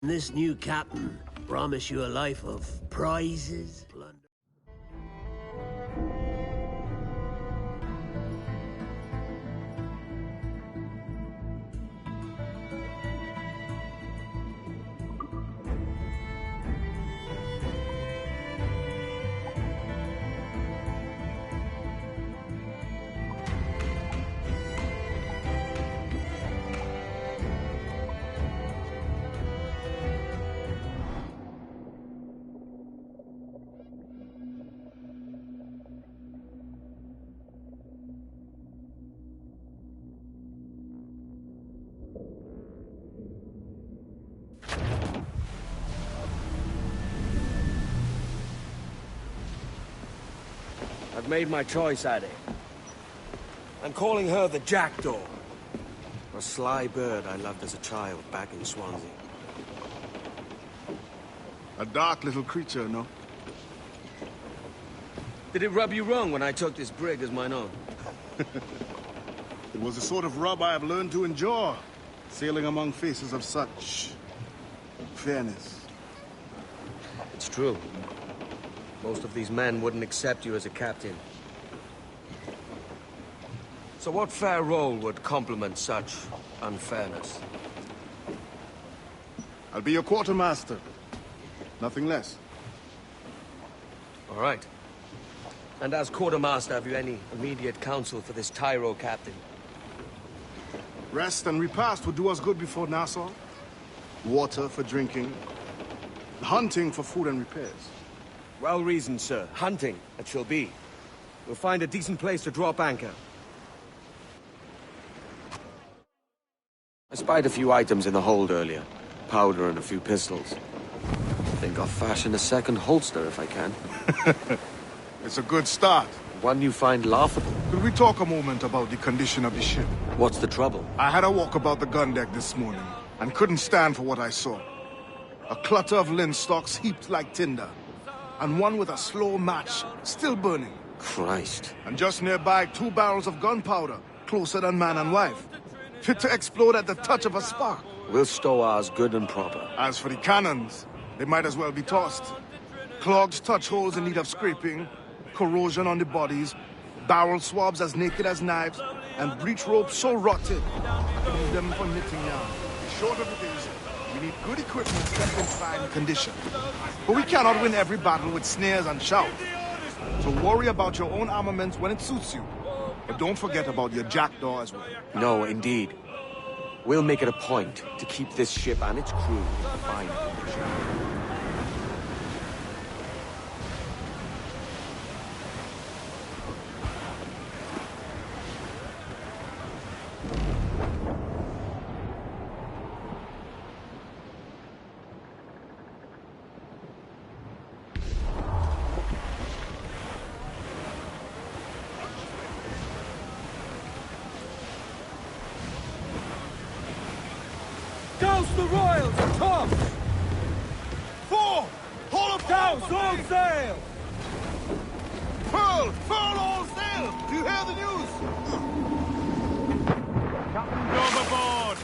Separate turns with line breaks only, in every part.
This new captain promise you a life of prizes, plunder.
I've made my choice, Addy. I'm calling her the Jackdaw. A sly bird I loved as a child back in Swansea.
A dark little creature, no?
Did it rub you wrong when I took this brig as mine own?
It was the sort of rub I have learned to endure, sailing among faces of such fairness.
It's true. Most of these men wouldn't accept you as a captain. So what fair role would complement such unfairness?
I'll be your quartermaster. Nothing less.
All right. And as quartermaster, have you any immediate counsel for this Tyro captain?
Rest and repast would do us good before Nassau. Water for drinking. Hunting for food and repairs.
Well reasoned, sir. Hunting, it shall be. We'll find a decent place to drop anchor. I spied a few items in the hold earlier. Powder and a few pistols. Think I'll fashion a second holster if I can.
It's a good start.
One you find laughable.
Could we talk a moment about the condition of the ship?
What's the trouble?
I had a walk about the gun deck this morning, and couldn't stand for what I saw. A clutter of linstocks heaped like tinder, and one with a slow match still burning.
Christ.
And just nearby, 2 barrels of gunpowder, closer than man and wife, fit to explode at the touch of a spark.
We'll stow ours good and proper.
As for the cannons, they might as well be tossed. Clogged touch holes in need of scraping, corrosion on the bodies, barrel swabs as naked as knives, and breech ropes so rotted, I can use them for knitting yarn. Short of it is, we need good equipment kept in fine condition. But we cannot win every battle with snares and shouts. So worry about your own armaments when it suits you. But don't forget about your Jackdaw as well.
No, indeed. We'll make it a point to keep this ship and its crew in fine condition.
Douse the royals and tops!
4! Haul up
Douse all sail!
Furl! Furl all sail! Do you hear the news?
Captain's overboard!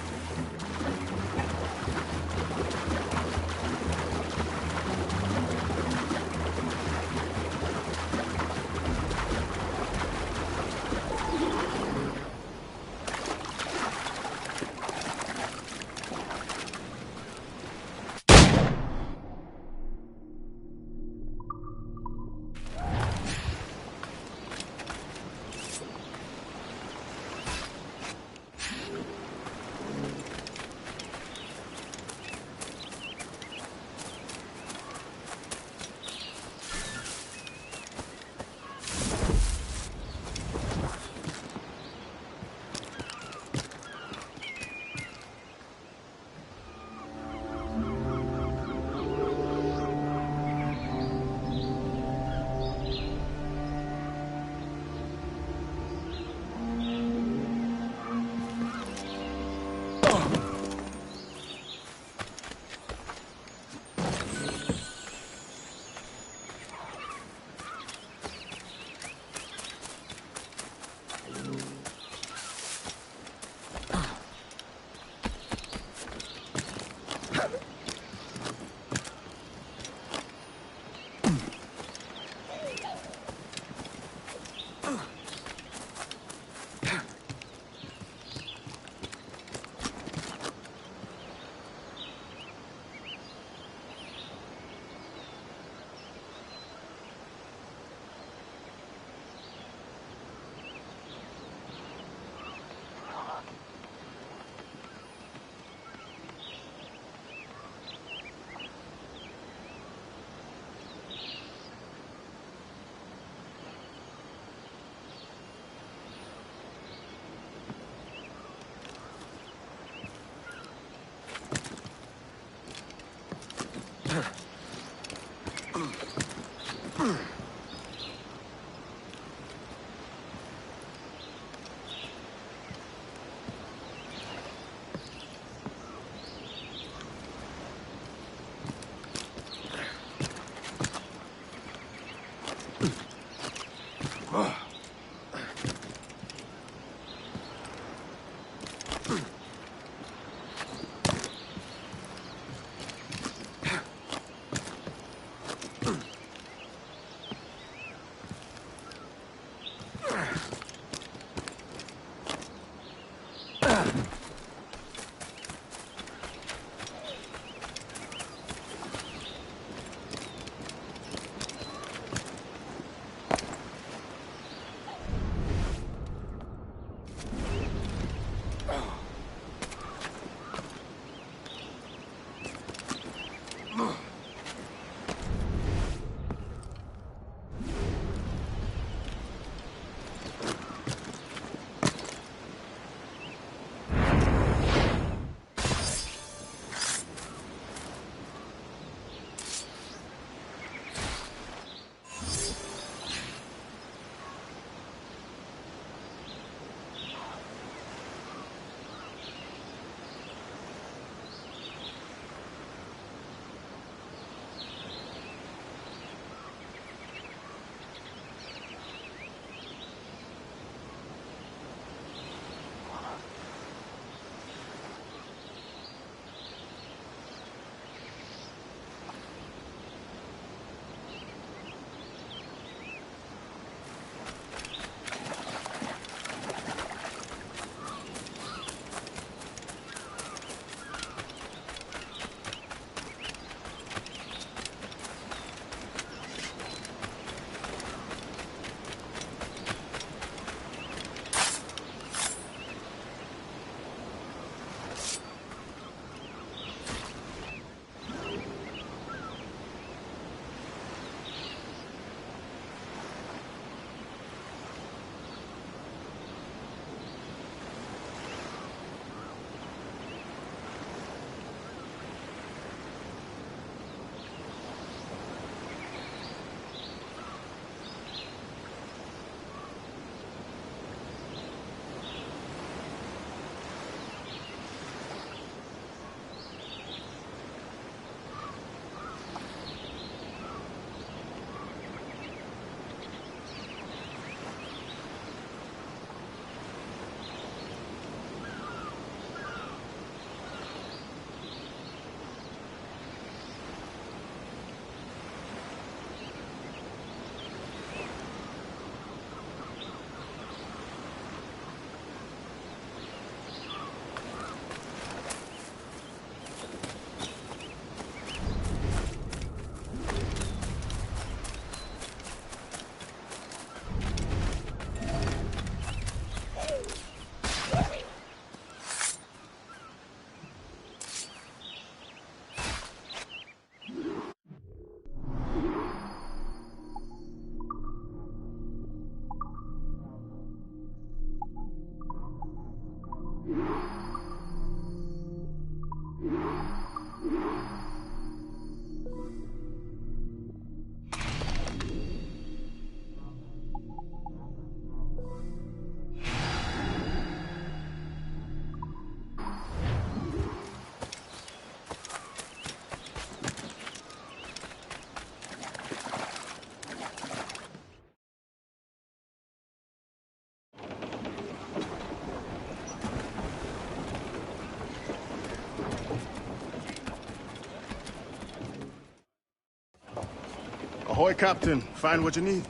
Ahoy, Captain. Find what you need.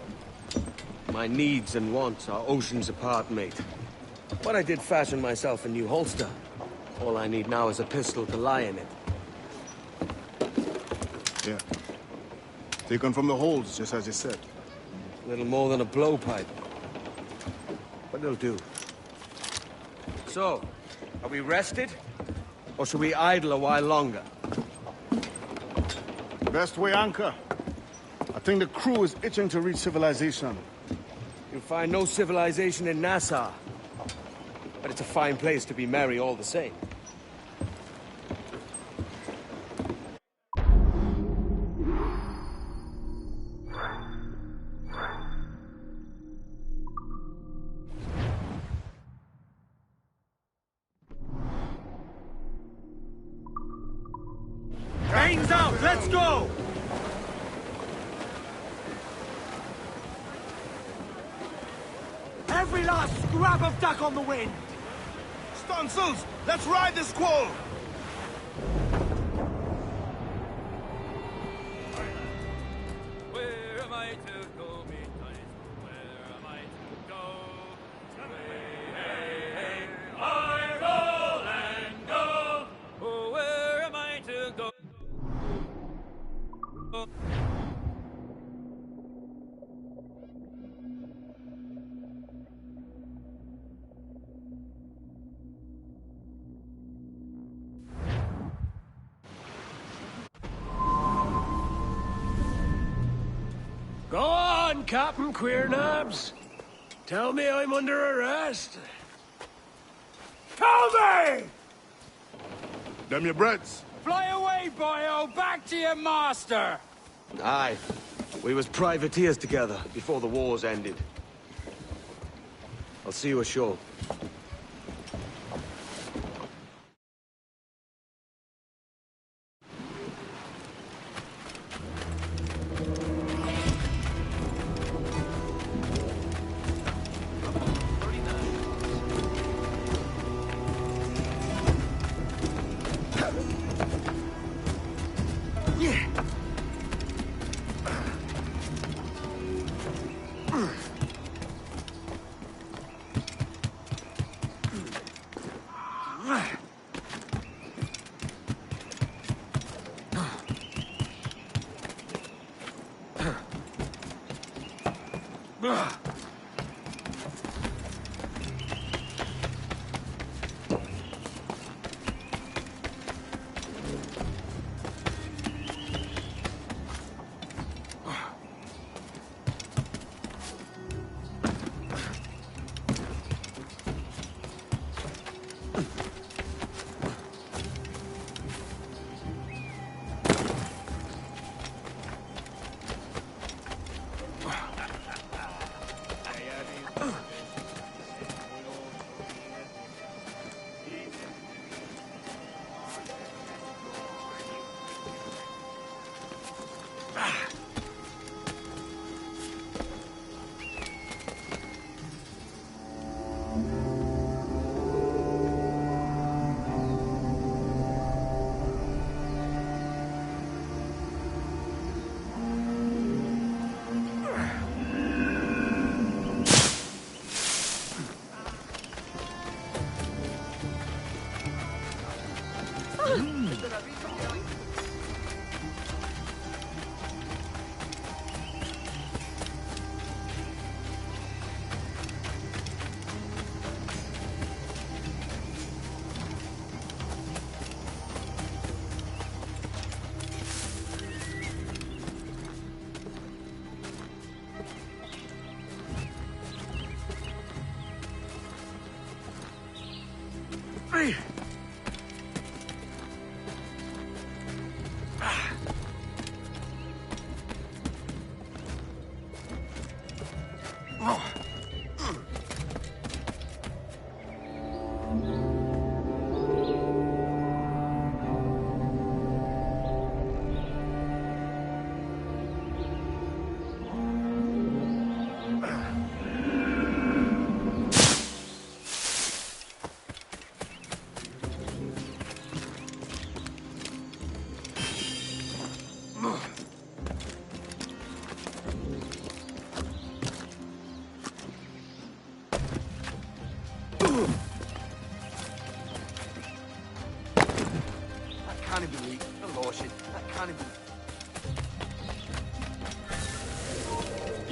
My needs and wants are oceans apart, mate. But I did fashion myself a new holster. All I need now is a pistol to lie in it.
Yeah. Taken from the holds, just as you said.
Little more than a blowpipe. But it'll do. So, are we rested? Or should we idle a while longer?
Best way anchor. I think the crew is itching to reach civilization.
You'll find no civilization in Nassau. But it's a fine place to be merry all the same.
Bane's out! Let's go! Every last scrap of duck on the wind!
Stunsels, let's ride this squall!
Where am I to go, midnight? Where am I to go? Hey, I roll and go! Oh, where am I to go?
Go on, Captain Queernabs. Tell me I'm under arrest.
Tell me!
Them your breads.
Fly away, boyo! Back to your master!
Aye. We was privateers together before the wars ended. I'll see you ashore.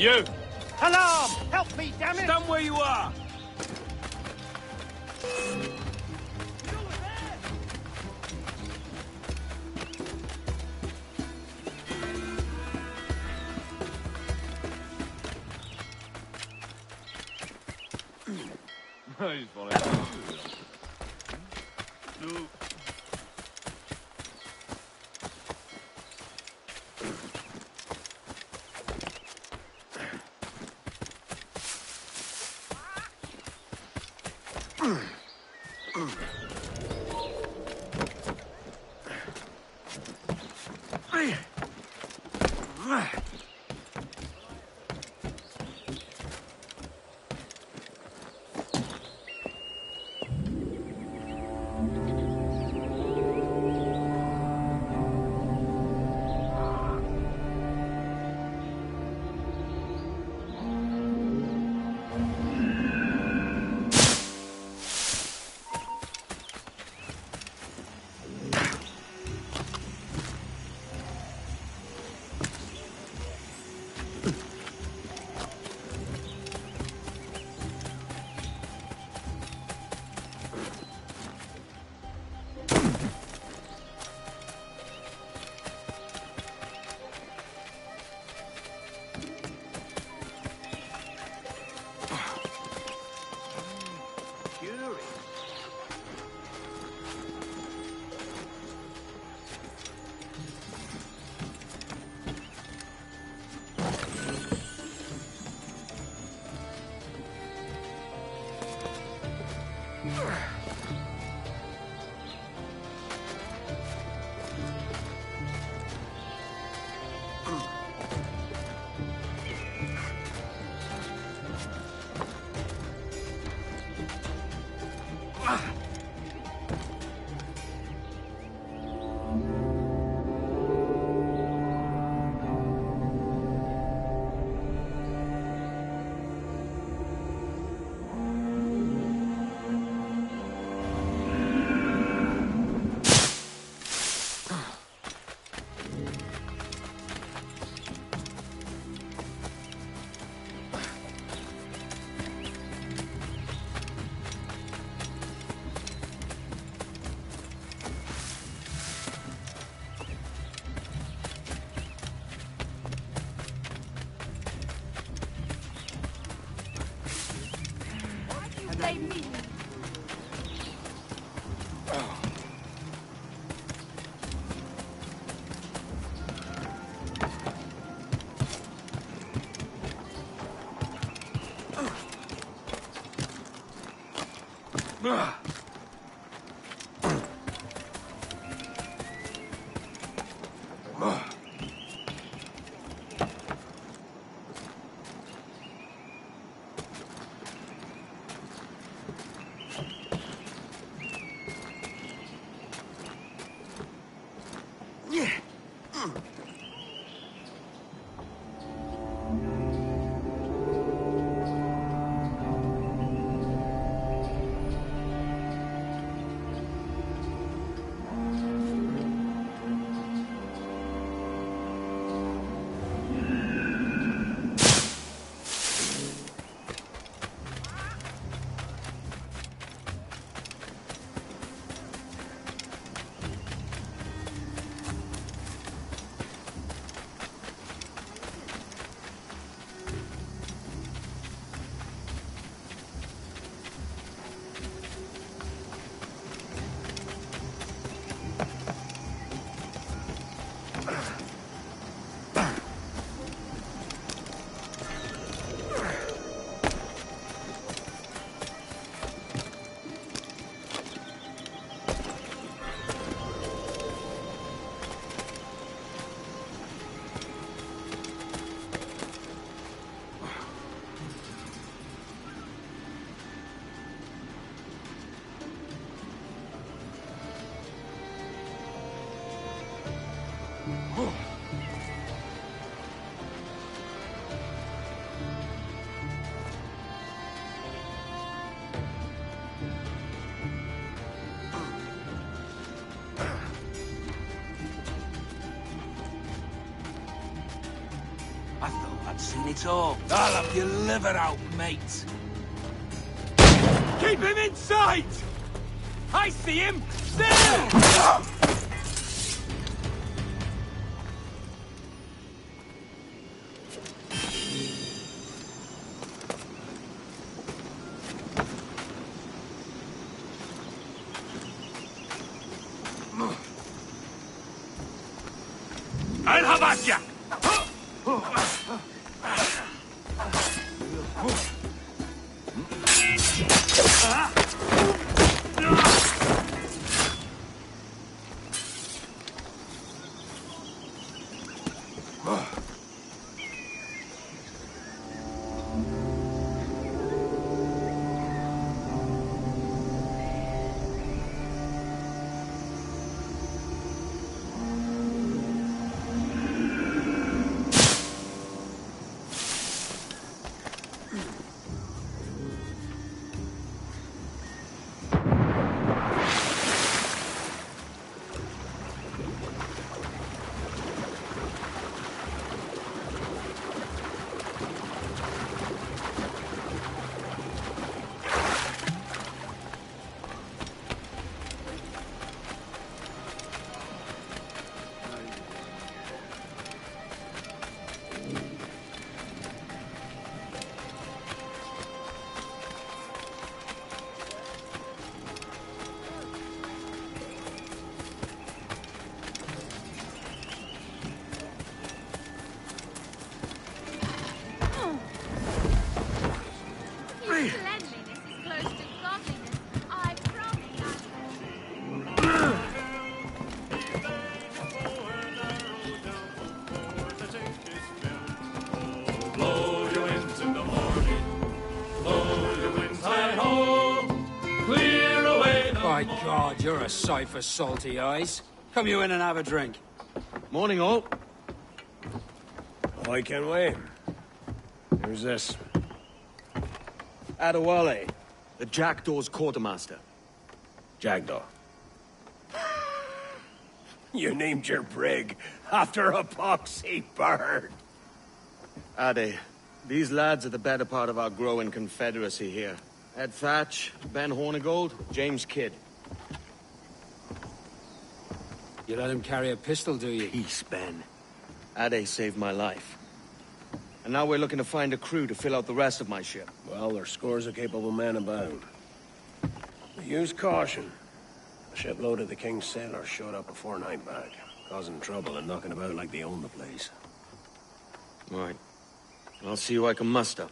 You!
Alarm! Help me, damn it!
Stand where you are!
He's falling. No.
It's all. I'll have your liver out, mate.
Keep him in sight! I see him! There! I'll have at ya!
Cleanliness is close to godliness. I promise.
Blow your winds in the morning. Blow your winds high-ho. Clear away the
By God, you're a sight for salty eyes. Come you in and have a drink.
Morning, all.
I can wait. Who's this?
Adewale, the Jackdaw's quartermaster.
Jackdaw. You named your brig after a poxy bird.
Ade, these lads are the better part of our growing confederacy here. Ed Thatch, Ben Hornigold, James Kidd.
You let him carry a pistol, do you?
Peace, Ben.
Ade saved my life. And now we're looking to find a crew to fill out the rest of my ship.
Well, there's scores of capable men about. Use caution. A shipload of the King's sailors showed up before night back, causing trouble and knocking about like they own the place.
Right. I'll see who I can muster.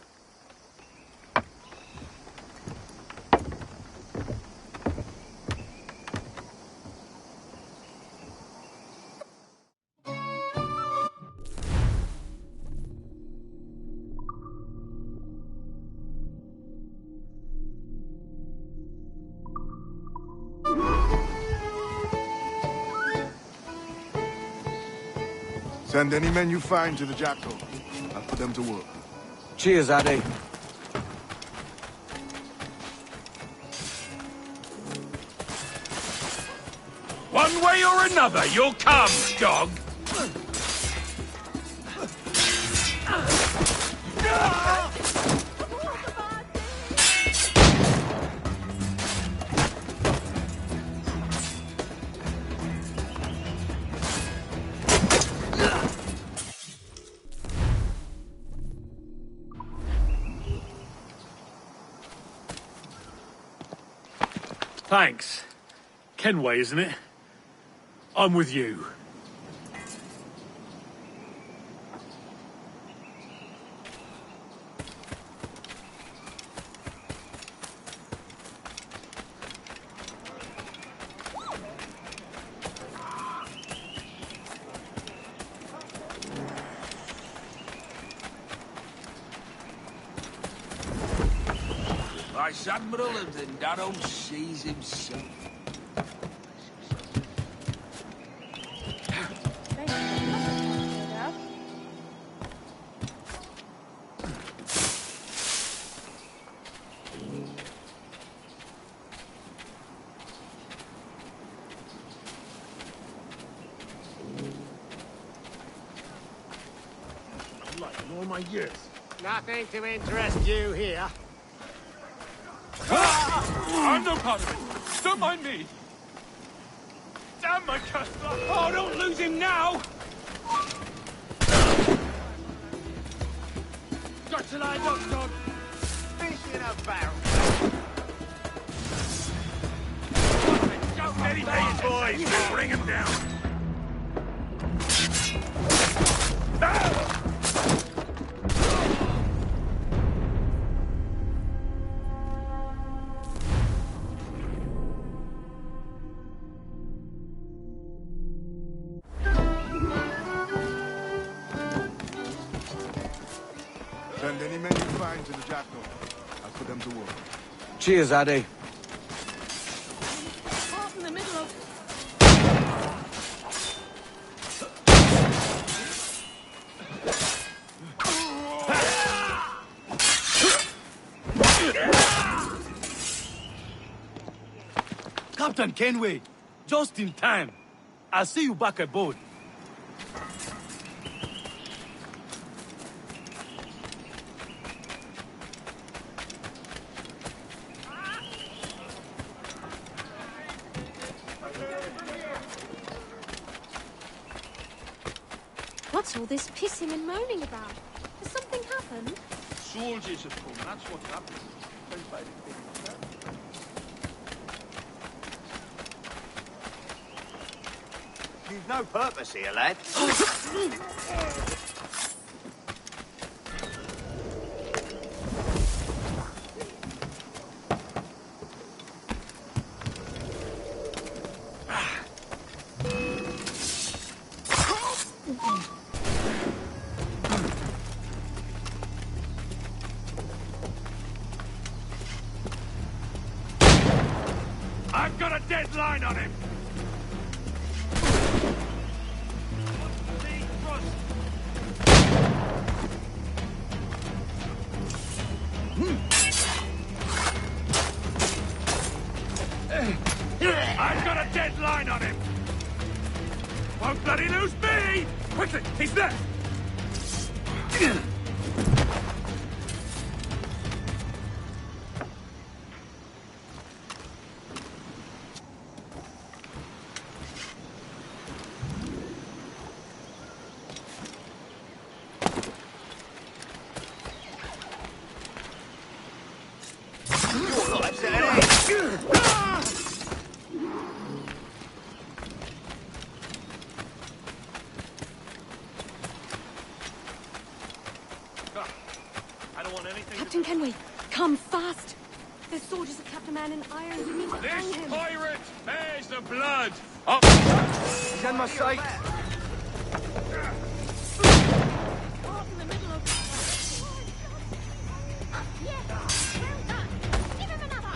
Send any men you find to the Jackdaw. I'll put them to work.
Cheers, Ade.
One way or another, you'll come, dog! Thanks. Kenway, isn't it? I'm with you.
Vice Admiral and the Darrow sees himself.
Like in all my years.
Nothing to interest you here.
I'm no part of it. Don't mind me. Damn my customer! Oh, don't lose him now! Got your line up, dog.
Fish in a barrel.
Steady, boys. Bring him down.
Send any men you find to the jackal. I'll put them to work.
Cheers, Addy.
Caught in the middle of...
Captain Kenway, just in time. I'll see you back aboard.
What's all this pissing and moaning about? Has something happened?
Soldiers have come, that's what's happened.
You've no purpose here, lad.
I've got a deadline on him! I've got a deadline on him! Won't bloody lose me! Quickly, he's there!
Captain Kenway, come fast. There's soldiers of Captain Man in iron. We need to hang
This
him.
pirate bears the blood of...
He's in my sight.
Caught in the middle of... Yes, well done. Give him another.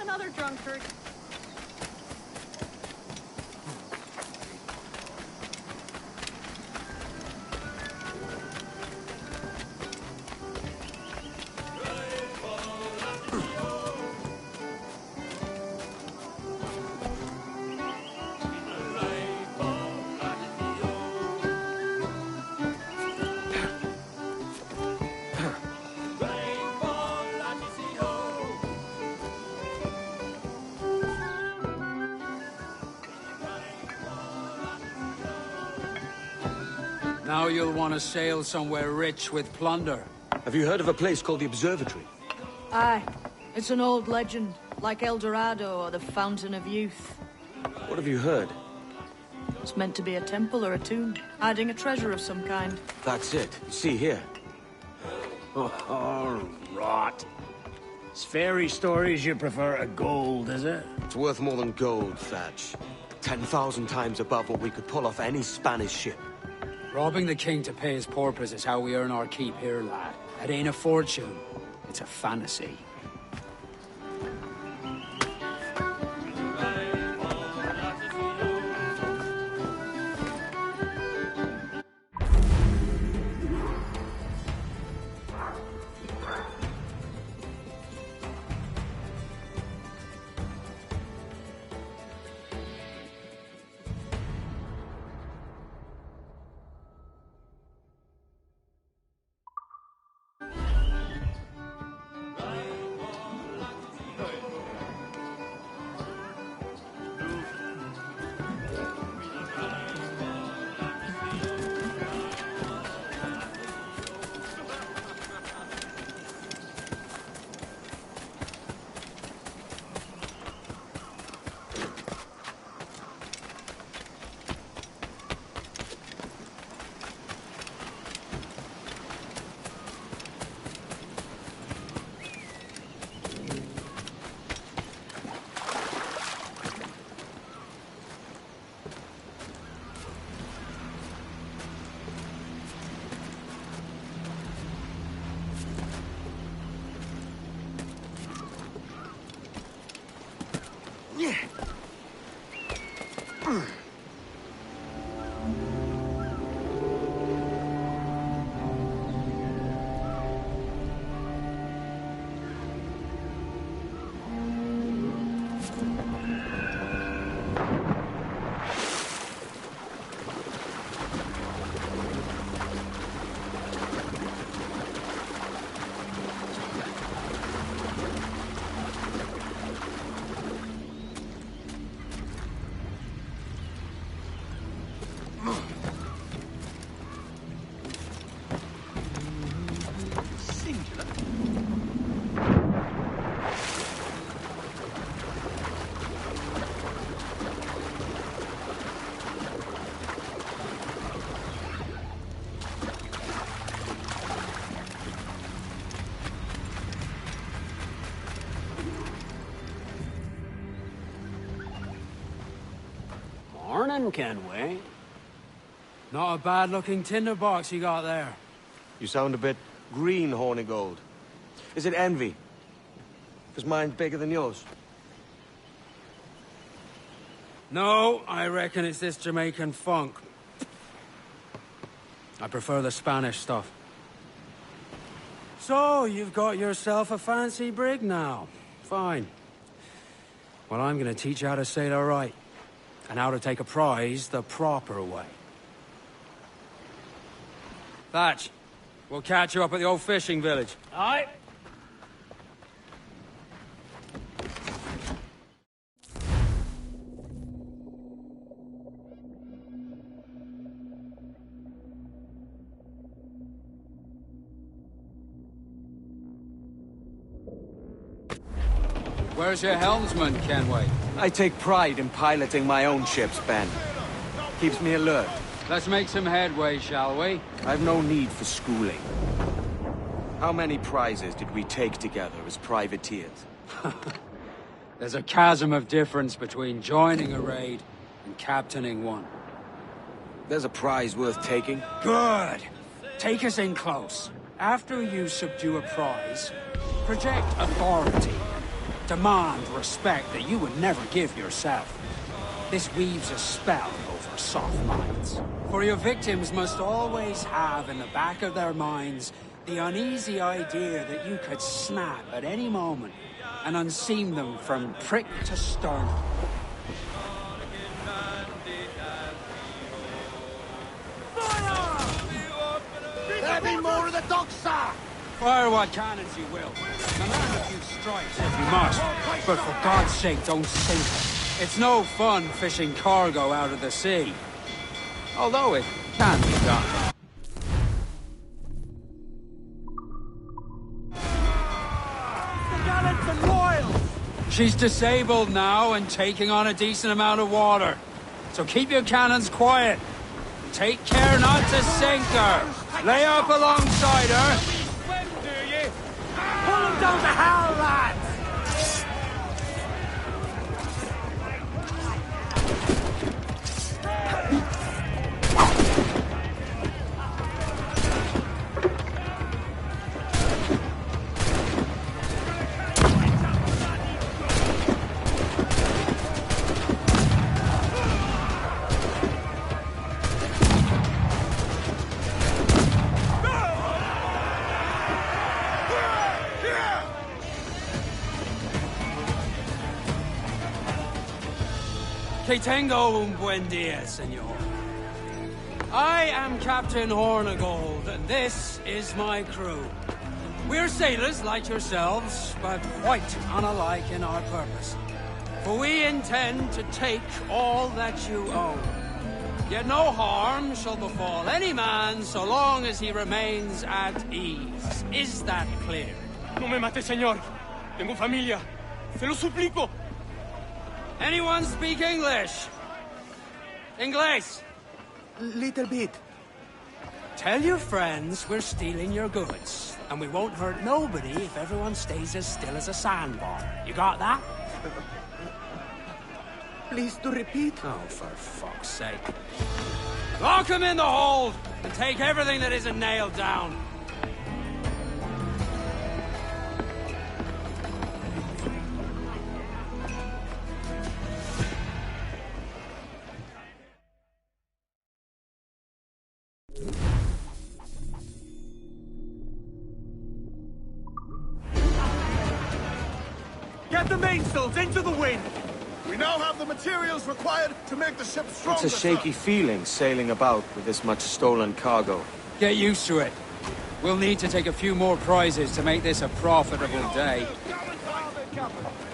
Another drunkard.
Now you'll want to sail somewhere rich with plunder.
Have you heard of a place called the Observatory?
Aye. It's an old legend. Like El Dorado or the Fountain of Youth.
What have you heard?
It's meant to be a temple or a tomb, hiding a treasure of some kind.
That's it. See here.
Oh, rot. It's fairy stories you prefer to gold, is it?
It's worth more than gold, Thatch. 10,000 times above what we could pull off any Spanish ship.
Robbing the king to pay his porpoise is how we earn our keep here, lad. It ain't a fortune. It's a fantasy.
Morning, Kenway.
Not a bad-looking tinderbox you got there.
You sound a bit green, Hornigold. Is it envy? Because mine's bigger than yours.
No, I reckon it's this Jamaican funk. I prefer the Spanish stuff. So, you've got yourself a fancy brig now. Fine. Well, I'm gonna teach you how to sail her right. And how to take a prize the proper way. Thatch, we'll catch you up at the old fishing village.
Aye.
Where's your helmsman, Kenway?
I take pride in piloting my own ships, Ben. Keeps me alert.
Let's make some headway, shall we?
I've no need for schooling. How many prizes did we take together as privateers?
There's a chasm of difference between joining a raid and captaining one.
There's a prize worth taking.
Good! Take us in close. After you subdue a prize, project authority. Demand respect that you would never give yourself. This weaves a spell over soft minds. For your victims must always have in the back of their minds the uneasy idea that you could snap at any moment and unseam them from prick to sternum.
There be more of the dogs, sir!
Fire what cannons you will. And land a few strikes if you must. But for God's sake, don't sink it. It's no fun fishing cargo out of the sea. Although it can be done. She's disabled now and taking on a decent amount of water. So keep your cannons quiet. Take care not to sink her. Lay up alongside her.
Swim, do you? Pull them down to hell, lads!
Que tengo un buen dia, senor. I am Captain Hornigold, and this is my crew. We're sailors like yourselves, but quite unalike in our purpose. For we intend to take all that you own. Yet no harm shall befall any man so long as he remains at ease. Is that clear?
No me mate, señor. Tengo familia. Se lo suplico.
Anyone speak English? Inglés?
Little bit.
Tell your friends we're stealing your goods, and we won't hurt nobody if everyone stays as still as a sandbar. You got that?
Please to repeat.
Oh, for fuck's sake. Lock him in the hold, and take everything that isn't nailed down.
Get the mainsails into the wind!
We now have the materials required to make the ship stronger.
It's a shaky feeling sailing about with this much stolen cargo.
Get used to it. We'll need to take a few more prizes to make this a profitable day.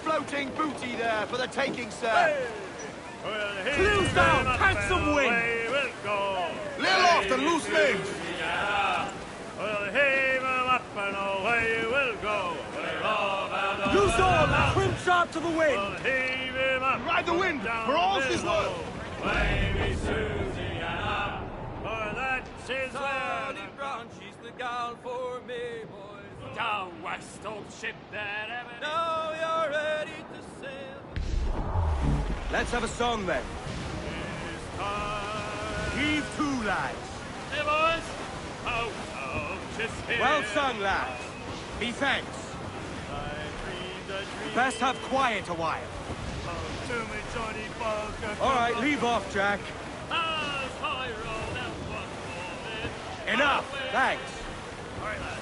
Floating booty there for the taking, sir. Clews down! Catch some wind!
Lay aloft and loose names.
Loose all! Trim sharp to the wind!
Ride the wind for all she's worth.
She's the gal for me, boys. Down west, old ship that ever. Now you're ready to sail.
Let's have a song then.
Heave to, lads.
Hey, boys. Out of this hill.
Well sung, lads. Me thanks. Best have quiet a while. All right, leave off, Jack. Enough. Thanks.
All right, lads.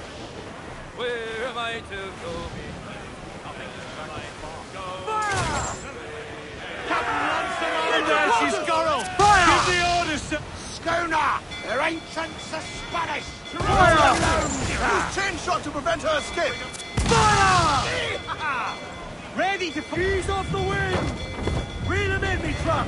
Where am I to go?
In there, she's Scarrow.
Give the orders, sir.
Schooner! Their ancients are Spanish! Use chain shot to prevent her escape!
Fire! Ready to ease off the wind! Reel them in, me truck!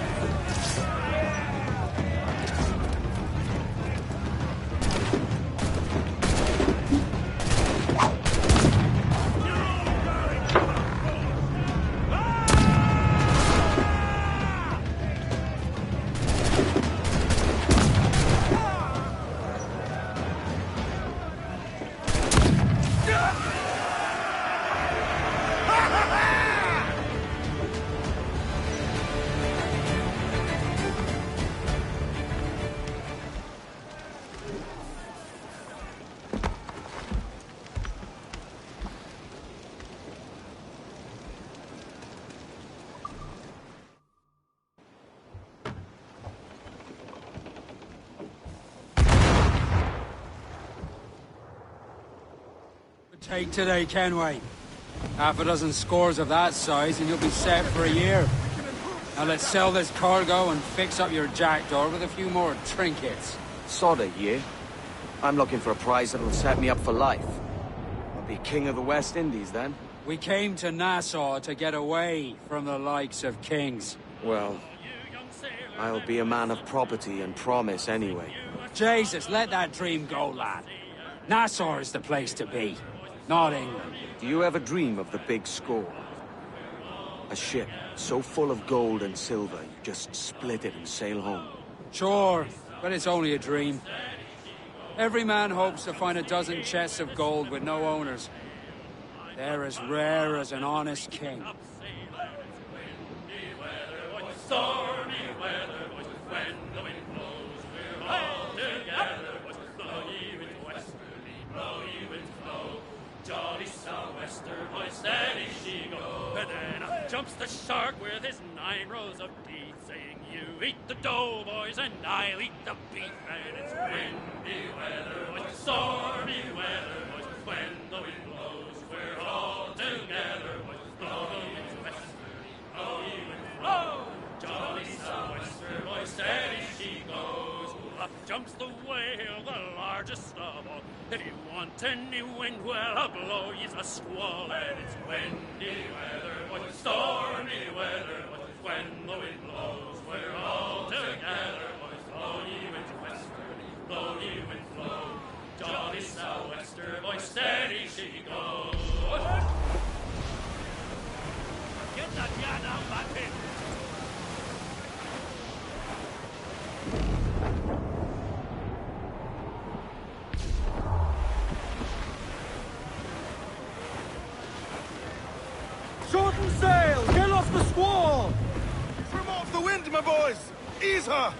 Take today, Kenway. Half a dozen scores of that size and you'll be set for a year. Now let's sell this cargo and fix up your jackdaw with a few more trinkets.
Sod a year. I'm looking for a prize that'll set me up for life. I'll be king of the West Indies then.
We came to Nassau to get away from the likes of kings.
Well, I'll be a man of property and promise anyway.
Jesus, let that dream go, lad. Nassau is the place to be, not England.
Do you ever dream of the big score? A ship so full of gold and silver, you just split it and sail home.
Sure, but it's only a dream. Every man hopes to find a dozen chests of gold with no owners. They're as rare as an honest king.
Stormy weather, boys, when the wind blows, we're all together, boys, blow you into westerly, blow you into flow. Jolly sou'wester, boys, steady she goes. And then up jumps the shark with his 9 rows of teeth, saying, you eat the dough, boys, and I'll eat the beef. And it's windy weather, boys, stormy weather, boys, when the wind blows, we're all together, boys, blow you into westerly, blow you into flow. Jolly sou'wester, boy, steady she goes. Up jumps the whale, the largest of all. If you want any wind, well, I'll blow you's a squall. And it's windy weather, boy, stormy weather, boy, when the wind blows, we're all together, boys, blow you into westerly, blow you into flow. Jolly sou'wester, boy, steady she goes. Get that yarn out, Martin!
Shorten sail! Get off the squall! Trim off the wind, my boys! Ease her!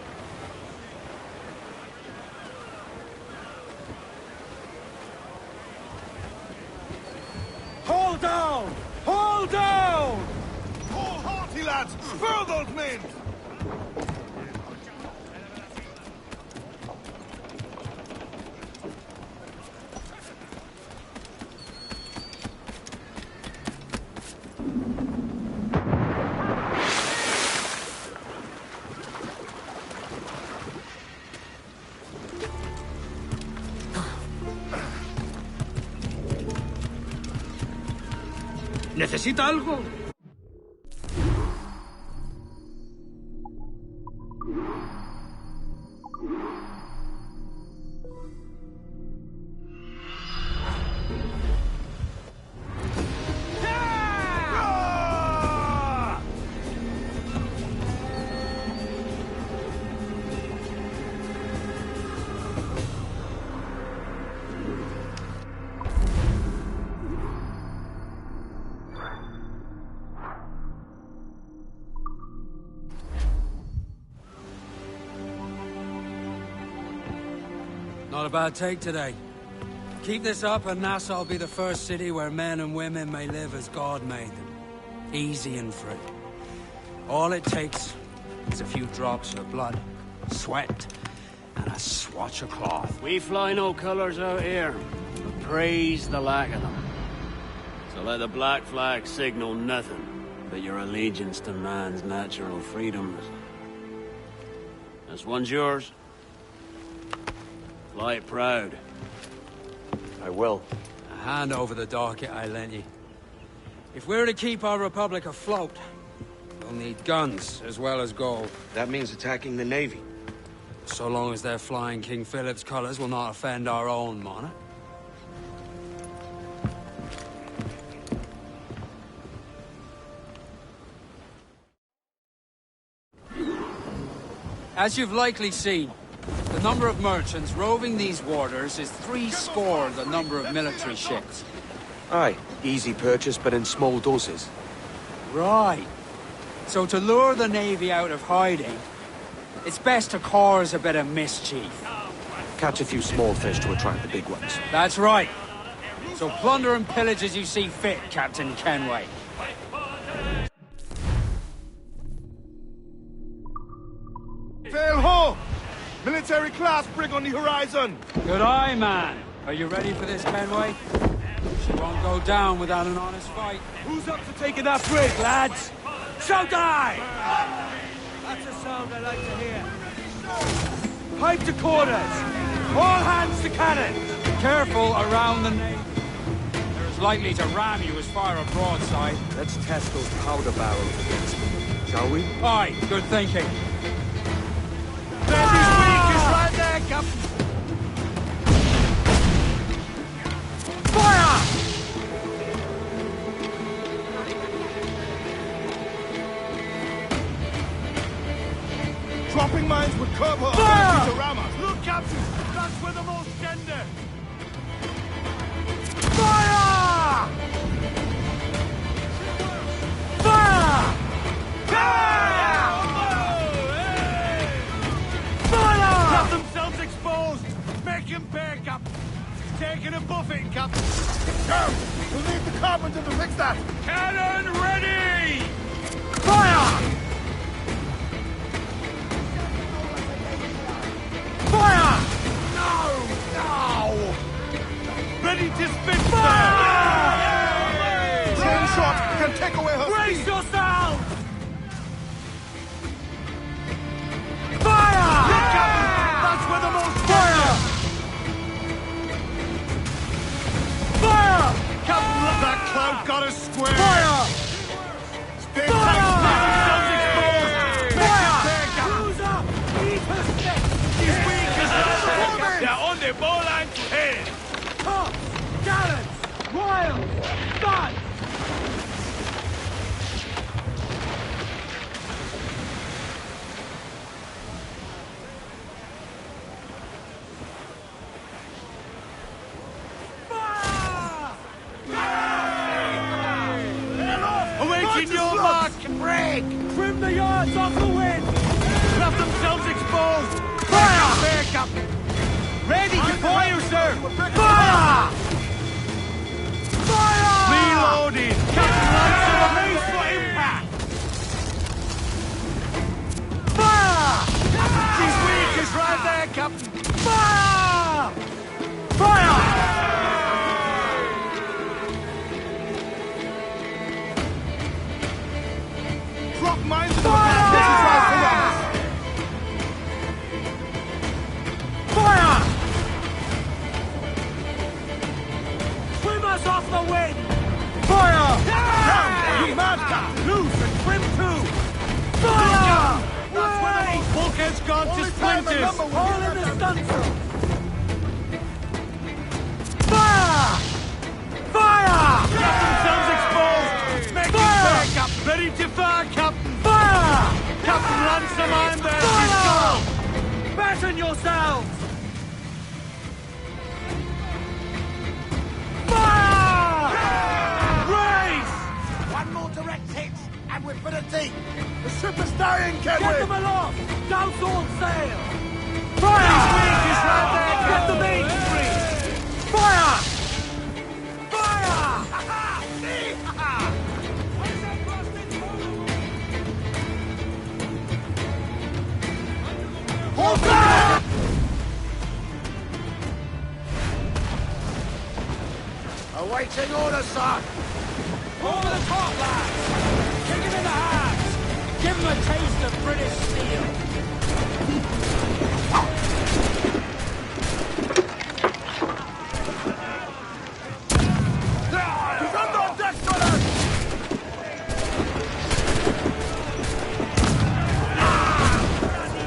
Haul down! Haul down! Haul hearty, lads! Spur those men!
¿Necesita algo?
Not a bad take today. Keep this up and Nassau will be the first city where men and women may live as God made them. Easy and free. All it takes is a few drops of blood, sweat, and a swatch of cloth.
We fly no colors out here, but praise the lack of them. So let the black flag signal nothing but your allegiance to man's natural freedoms. This one's yours. Fly it proud.
I will.
A hand over the docket I lent you. If we're to keep our republic afloat, we'll need guns as well as gold.
That means attacking the Navy.
So long as they're flying King Philip's colours will not offend our own monarch. As you've likely seen, the number of merchants roving these waters is 70 the number of military ships.
Aye, easy purchase, but in small doses.
Right. So to lure the Navy out of hiding, it's best to cause a bit of mischief.
Catch a few small fish to attract the big ones.
That's right. So plunder and pillage as you see fit, Captain Kenway.
Sail ho! Military class brig on the horizon!
Good eye, man. Are you ready for this, Kenway? She won't go down without an honest fight.
Who's up for taking that brig, lads? Shout aye! That's a sound I like to hear. Pipe to quarters! All hands to cannon!
Careful around the Navy. They're as likely to ram you as fire a broadside.
Let's test those powder barrels against them, shall we?
Aye, good thinking.
Betty's weak is right there, Captain! Fire!
Dropping mines would curb her
Fire!
ability to ram us.
Look, Captain! That's where the most tender! Fire! Fire! Fire! Fire! Have themselves exposed! Make him pay, Captain! Taking a buffeting, Captain!
Come! We'll need the carpenter to fix that!
Cannon ready! Fire! Fire! No! Ready to spit fire!
Chain shot can take away her
Brace
speed!
yourself! Fire! Look, Captain! That's where the most fire! Fire! Captain, look, that cloud got us square! Fire!
Stay
Fire!
tight!
Themselves exposed! Fire! Cruise up! Eat her stick! She's weak as hell! They're on the ball line to head! Tops! Gallants! Wild! Guns! Awaiting your mark! Break! Trim the yards off the wind! Left themselves exposed! Fire! There, Captain! Ready to fire, sir! Fire! Fire! Reloading! Captain Lancer, race for impact! Fire! She's weak, is right there, Captain! Fire! Fire!
Drop mines in the back! This is right for us!
Fire! Swim us off the wind! Fire!
Down, you madcap!
Loose and trim too! Fire! That's where the bulkhead's gone to
Only time
splinters!
remember when
All
you
in
left
the
that-
stunsail! Fire! Fire! Got themselves exposed! Make it back up! Ready to fire, Captain! Fire! Captain Lancer, mind there! Fire! Batten yourselves! Fire! Race!
One more direct hit, and we're for the deep! The ship is dying,
Get
Kenway!
them aloft! Douse all sail! Fire! He's weak, he's right there! Get the main free! Fire! Fire! Hold back!
Awaiting orders, sir!
Over the top, lads! Kick him in the hands! Give him a taste of British steel!
Defend our decks, fellas!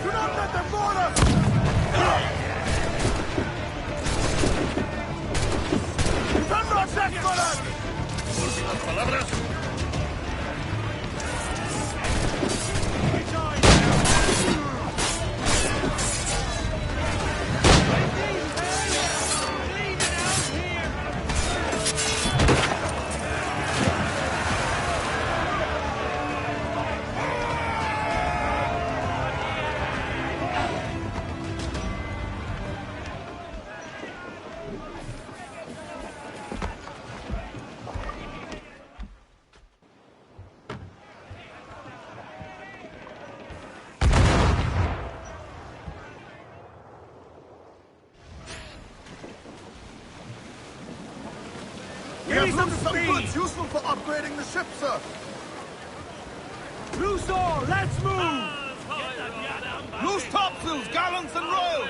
Do not let them board us! Defend our decks, fellas! We have looted some goods useful for upgrading the ship, sir.
Loose all, let's move!
Loose topsails, gallants and royals!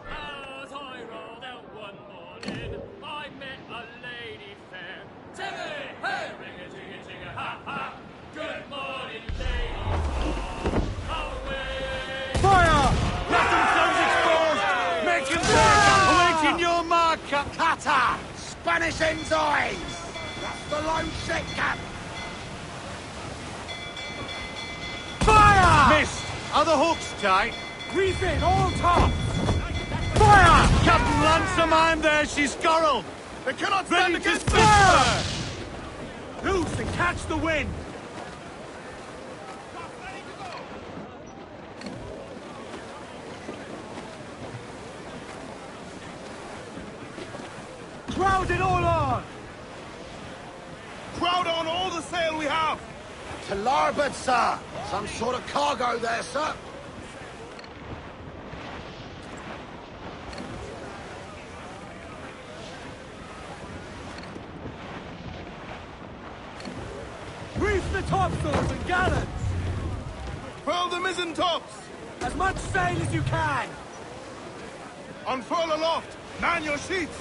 As I rolled out one morning, I met a lady fair. Timmy, hey, ring-a-jing-a-jing-a, ha-ha. Good morning, ladies. Away.
Fire! Let themselves exposed! Make him back! Awaiting your mark,
Cutter! Spanish ensigns! That's the lone ship, Cap!
Are the hooks tight?
Reef in, all tops!
Fire! Captain Ransom, I'm there. She's scorrel.
They cannot stand
Ready to
against
split
fire!
her. Loose and catch the wind.
Crowd it all on! Crowd on all the sail we have!
To larboard, sir! Some sort of cargo there, sir!
Reef the topsails and gallants!
Furl the mizzen tops!
As much sail as you can!
Unfurl aloft! Man your sheets!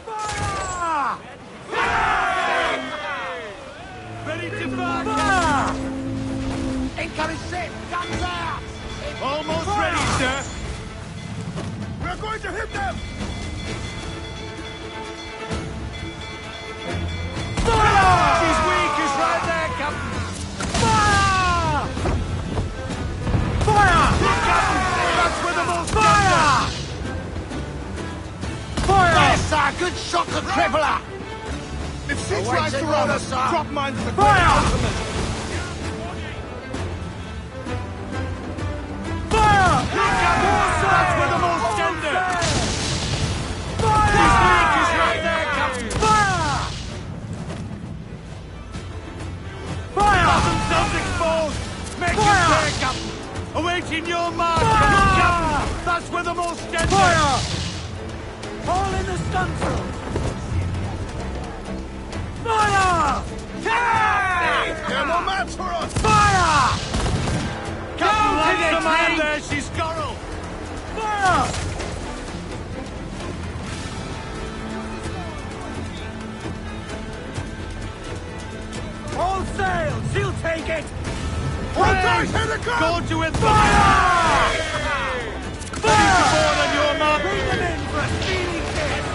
Fire!
Ready to fire.
Incoming ship! Guns out!
Almost ready, sir.
We're going to hit them!
Fire! She's weak, is right there, Captain.
Fire!
Fire! Look, Captain. That's where the most fire! Fire!
Yes, sir! Good shot to cripple her!
If she
Awaiting
tries to run
orders,
us,
sir.
drop mines at the
Fire!
ultimate.
Fire! Look, Captain. That's where the most tender. Fire! She's weak, is right there, Captain. Fire! Fire! Got themselves exposed. Make it there, Captain. Awaiting your mark. Look, Captain. That's where the most tender. Fire!
All in the stunsail!
Fire!
They're no match for us!
Fire! Captain
Down to the
Ransom, I'm
tank!
there. She's scorrel. Fire!
All sail! She'll take it!
Hunters, here they come!
Go to it. Fire! Ready to board on your mark.
Bring them in for a speedy kiss!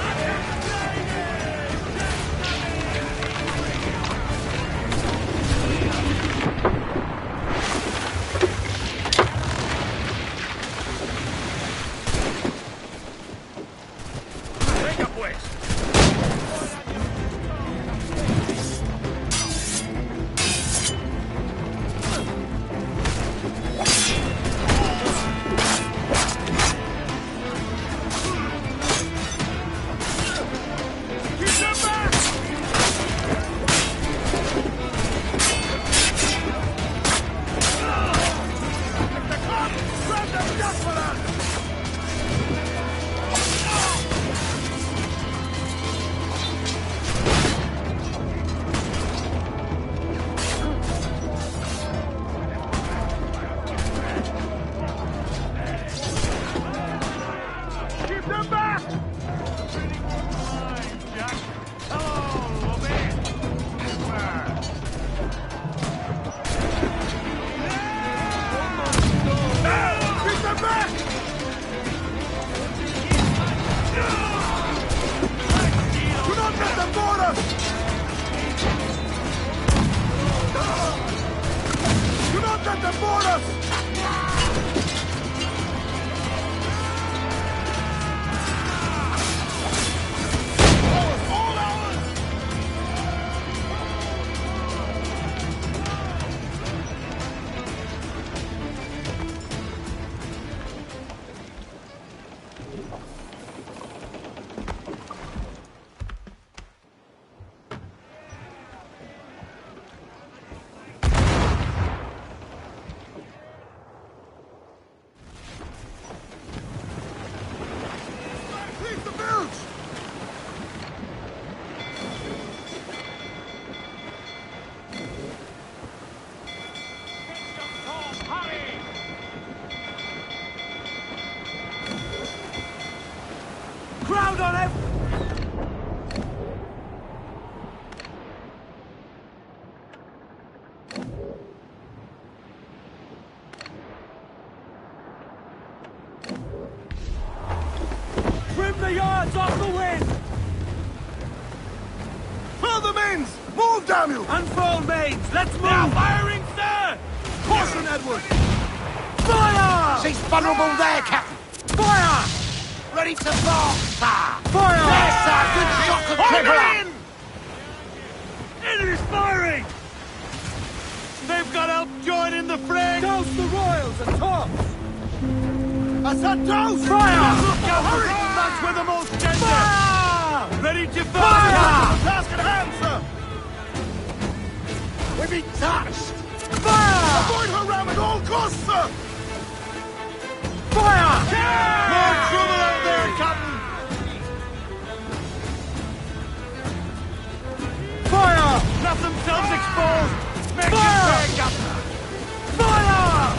Take a place.
Keep them back! If they come, grab them just for us! Keep them back!
Jack. Hello, Bobby.
Keep them back! Do not let them board us! Do not let them board us! All ours!
the yards off the wind!
Throw the mains! Move, damn you!
Unfurl mains! Let's move!
Now firing, sir!
Caution, Edward!
Fire!
She's vulnerable there, Captain.
Fire!
Ready to bark, sir.
Fire!
There, sir. Good shot could cripple her.
Enemy's firing!
They've got help joining the fray!
Douse the royals and tops!
I said douse!
Fire!
Look out! Hurry! That's where the most tender!
Fire!
Ready to
Fire!
fire!
Task at hand, sir!
We've been touched.
Fire!
Avoid her ram at all costs, sir!
Fire!
More trouble out there, Captain!
Fire!
Let themselves exposed! Make
Fire!
it fair, Captain!
Fire!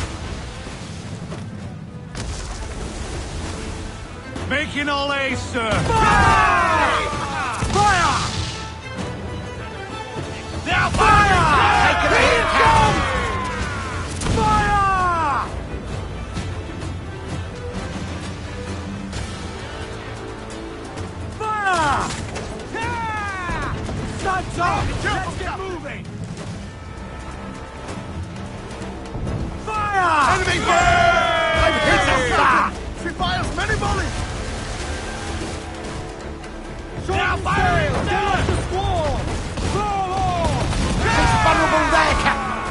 Making all ace, sir!
Fire! Fire!
Now
Fire!
Take it
Here
ahead,
it
Captain.
comes! Fire! Fire! Yeah! Sun's up! Let's get moving! Fire!
Enemy fire!
I've hit her, sir.
She fires many volleys!
Now fire! Get off the squall! Roll on!
She's vulnerable there, Captain.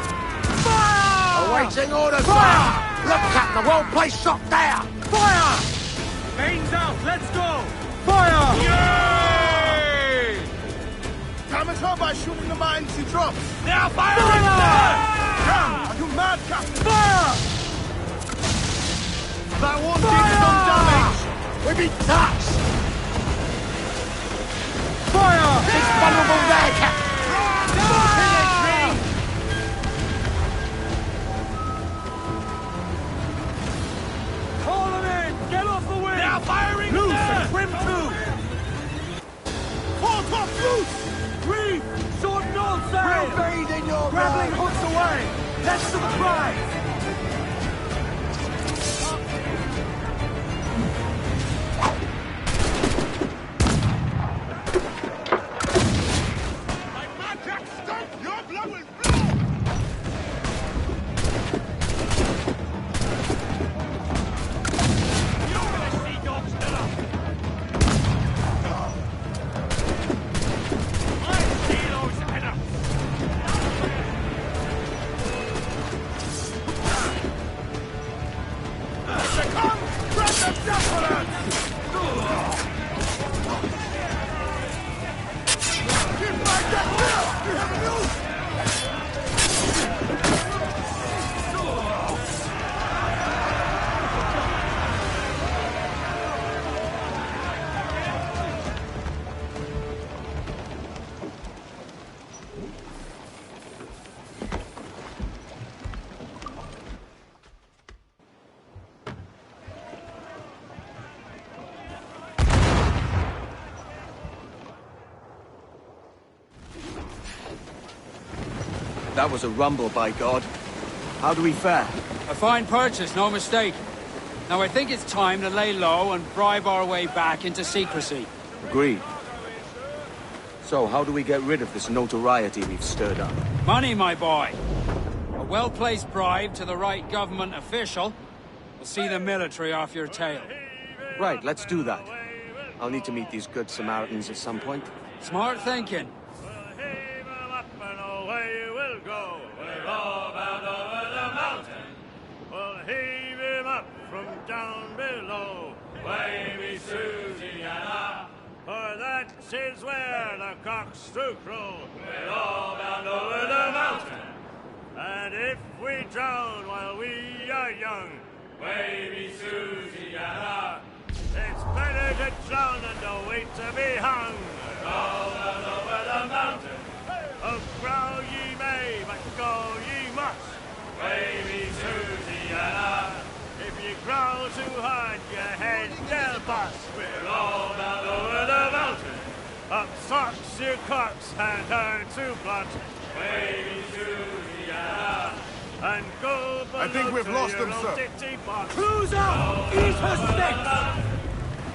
Fire!
Awaiting orders, sir.
Fire!
Look, Captain, a well-placed shot there.
Fire!
Mains out, let's go!
Fire!
Yay!
Damage her by shooting the mines she drops!
Now firing,
Fire!
Damn! Are you mad, Captain?
Fire!
That one
Fire!
did some damage!
We've been touched.
Fire!
She's vulnerable there, Captain.
Call them in! Get off the wind!
Now firing,
Loose
sir!
and trim too!
Four top loose!
Reef! Shorten all
We'll
sail!
bathe in your
Grappling
blood.
hooks away! That's to the prize!
Your blood will flow!
That was a rumble, by God. How do we fare?
A fine purchase, no mistake. Now I think it's time to lay low and bribe our way back into secrecy.
Agreed. So, how do we get rid of this notoriety we've stirred up?
Money, my boy. A well-placed bribe to the right government official will see the military off your tail.
Right, let's do that. I'll need to meet these good Samaritans at some point.
Smart thinking.
Go. We're all bound over the mountain. We'll heave him up from down below. Wavy Susiana, for that is where the cocks do crow. We're all bound over the mountain. And if we drown while we are young, Wavy Susiana, it's better to drown than to wait to be hung. We're all bound over the mountain. Oh, growl ye may, but go ye must. Wavy Susiana, if you growl too hard, your head will bust. We're all bound over the mountain. Up socks your cocks and her to blunt. Wavy Susiana, and go below.
I think we've lost
your
them,
old
sir.
ditty box.
Clues out! Eat her sticks!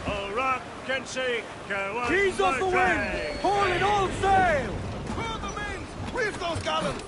Oh, rock
can sink one
Keys off the
more
wind!
time.
Haul it all sail!
Furl the mains! Reef those gallants!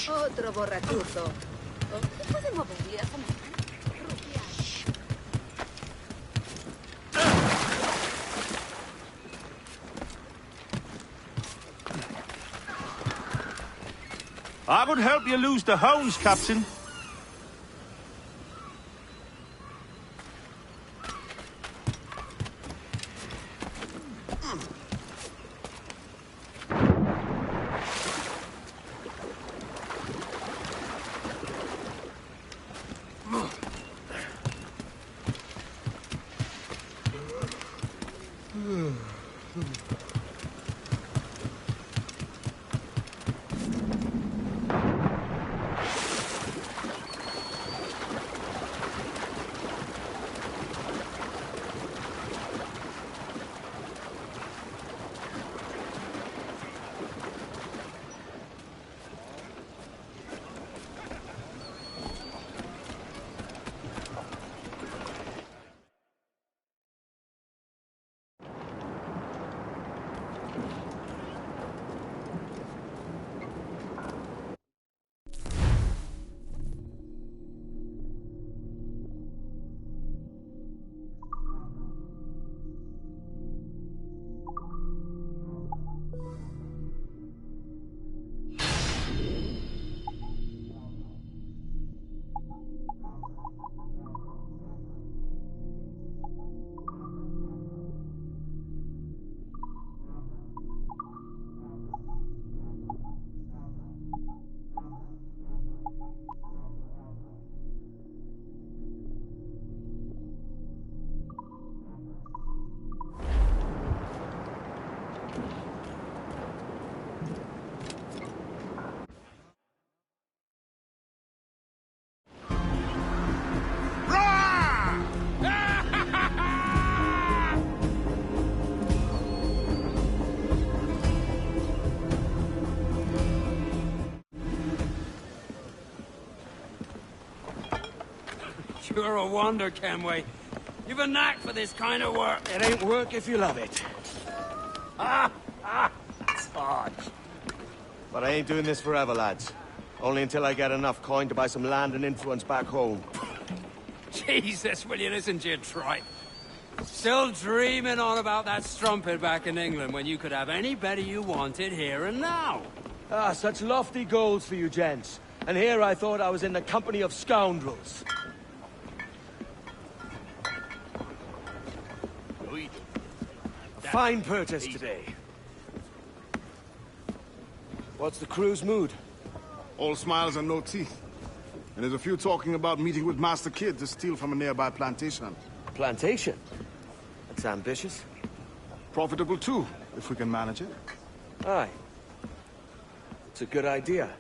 Otro borrachuzo. ¿Qué puede moverle a esa mujer?
I would help you lose the hounds, Captain.
You're a wonder, Kenway. You've a knack for this kind of work.
It ain't work if you love it.
Sarge.
But I ain't doing this forever, lads. Only until I get enough coin to buy some land and influence back home.
Jesus, will you listen to your tripe? Still dreaming on about that strumpet back in England when you could have any better you wanted here and now.
Ah, such lofty goals for you gents. And here I thought I was in the company of scoundrels. Fine purchase today. What's the crew's mood?
All smiles and no teeth. And there's a few talking about meeting with Master Kid to steal from a nearby plantation.
Plantation? That's ambitious.
Profitable too, if we can manage it.
Aye. It's a good idea.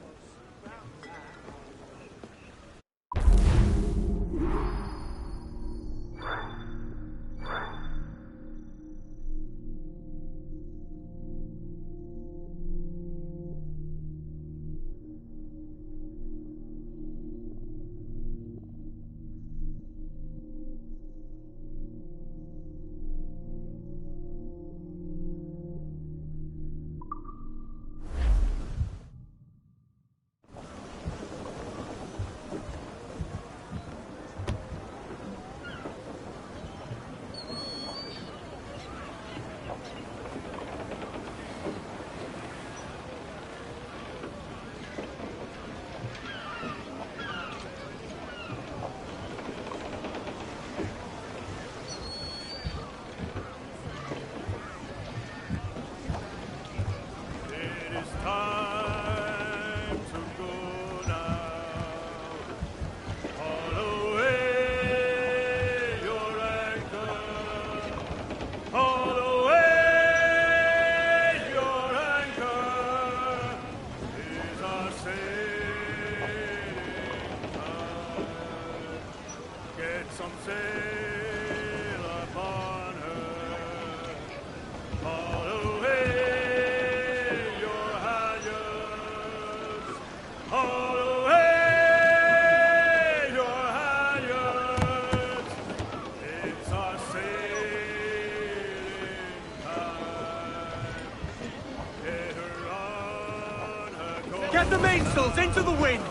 Drive the mainsails into the wind!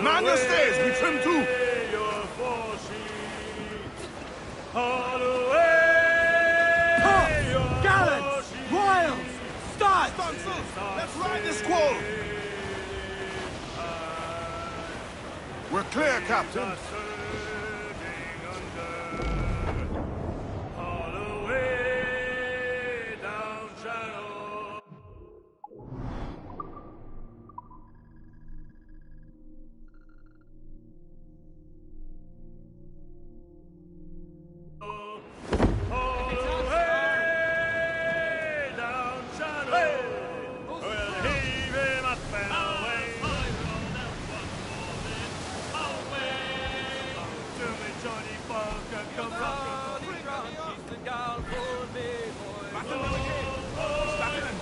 Man your stays, we trim too!
Tops! Gallants! Royals! Studs!
Sponsors, let's ride this squall! We're clear, Captain.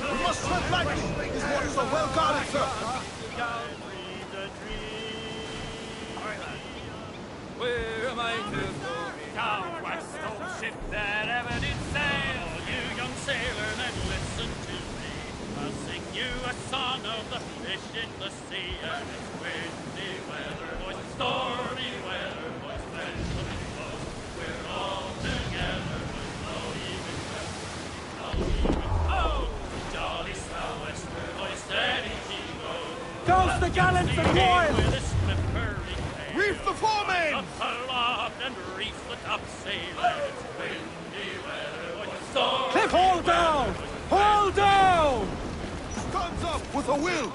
We must tread lightly. These waters are well guarded, sir.
Where am I to go? Down west, old ship that ever did sail. You young sailor, then listen to me. I'll sing you a song of the fish in the sea. And it's windy weather, boys, stormy weather, boys, friends coming close. We're all together, boys, blow even oh, jolly sou'wester, boys, steady she goes.
Toast the gallants and royals!
Reef the foremain!
Up aloft and reef the topsail. It's windy weather, boys, stormy
Cliff, haul down! Haul down!
Guns up with a will!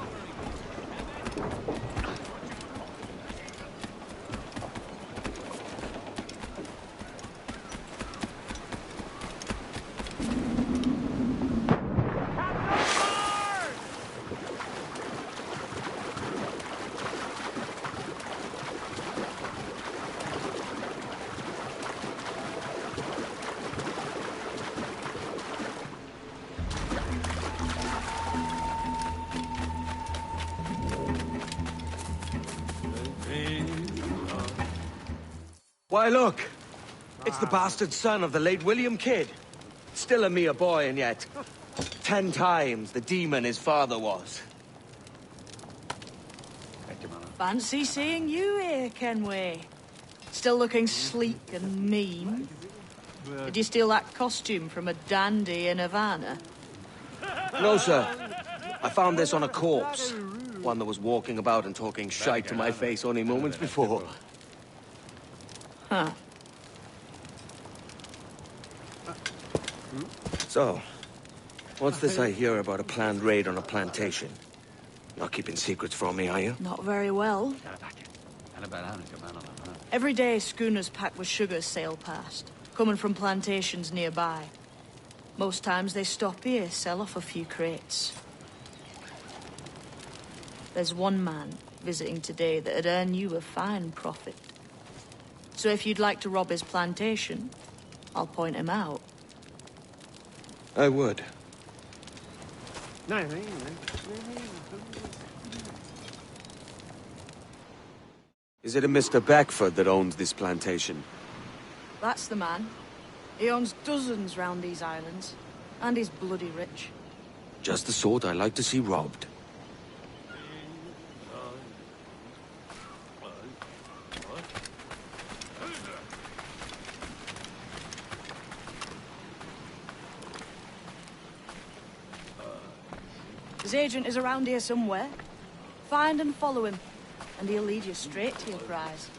Why, look! It's the bastard son of the late William Kidd. Still a mere boy, and yet 10 times the demon his father was.
Fancy seeing you here, Kenway. Still looking sleek and mean. Did you steal that costume from a dandy in Havana?
No, sir. I found this on a corpse. One that was walking about and talking shite to my face only moments before.
Huh.
So, what's this I hear about a planned raid on a plantation? Not keeping secrets from me, are you?
Not very well. Every day, schooners packed with sugar sail past, coming from plantations nearby. Most times they stop here, sell off a few crates. There's one man visiting today that'd earn you a fine profit. So if you'd like to rob his plantation, I'll point him out.
I would. Is it a Mr. Beckford that owns this plantation?
That's the man. He owns dozens round these islands, and he's bloody rich.
Just the sort I like to see robbed.
His agent is around here somewhere. Find and follow him, and he'll lead you straight to your prize.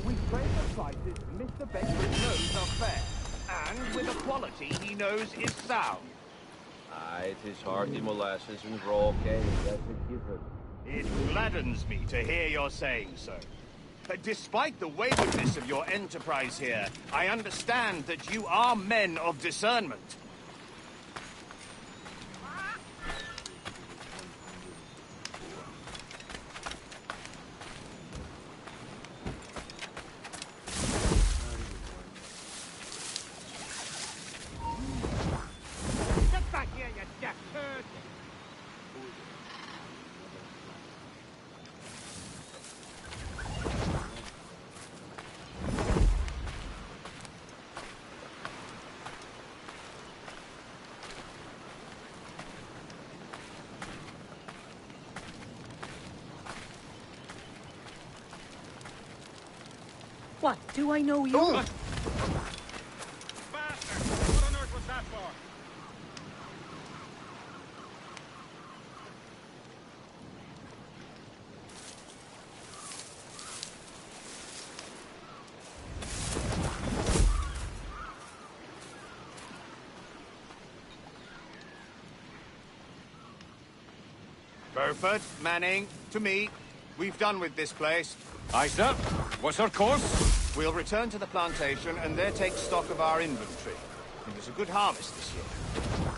We trade the prices Mr. Beckford knows are fair, and with a quality he knows is sound.
Aye, it is hearty molasses and raw cane, that's a given.
It gladdens me to hear you're saying so. Despite the waywardness of your enterprise here, I understand that you are men of discernment.
Get back here, you deaf turd!
What, do I know you?
Bastard! What on earth was that for?
Burford, Manning, to me. We've done with this place.
Aye, sir. What's our course?
We'll return to the plantation and there take stock of our inventory. It was a good harvest this year.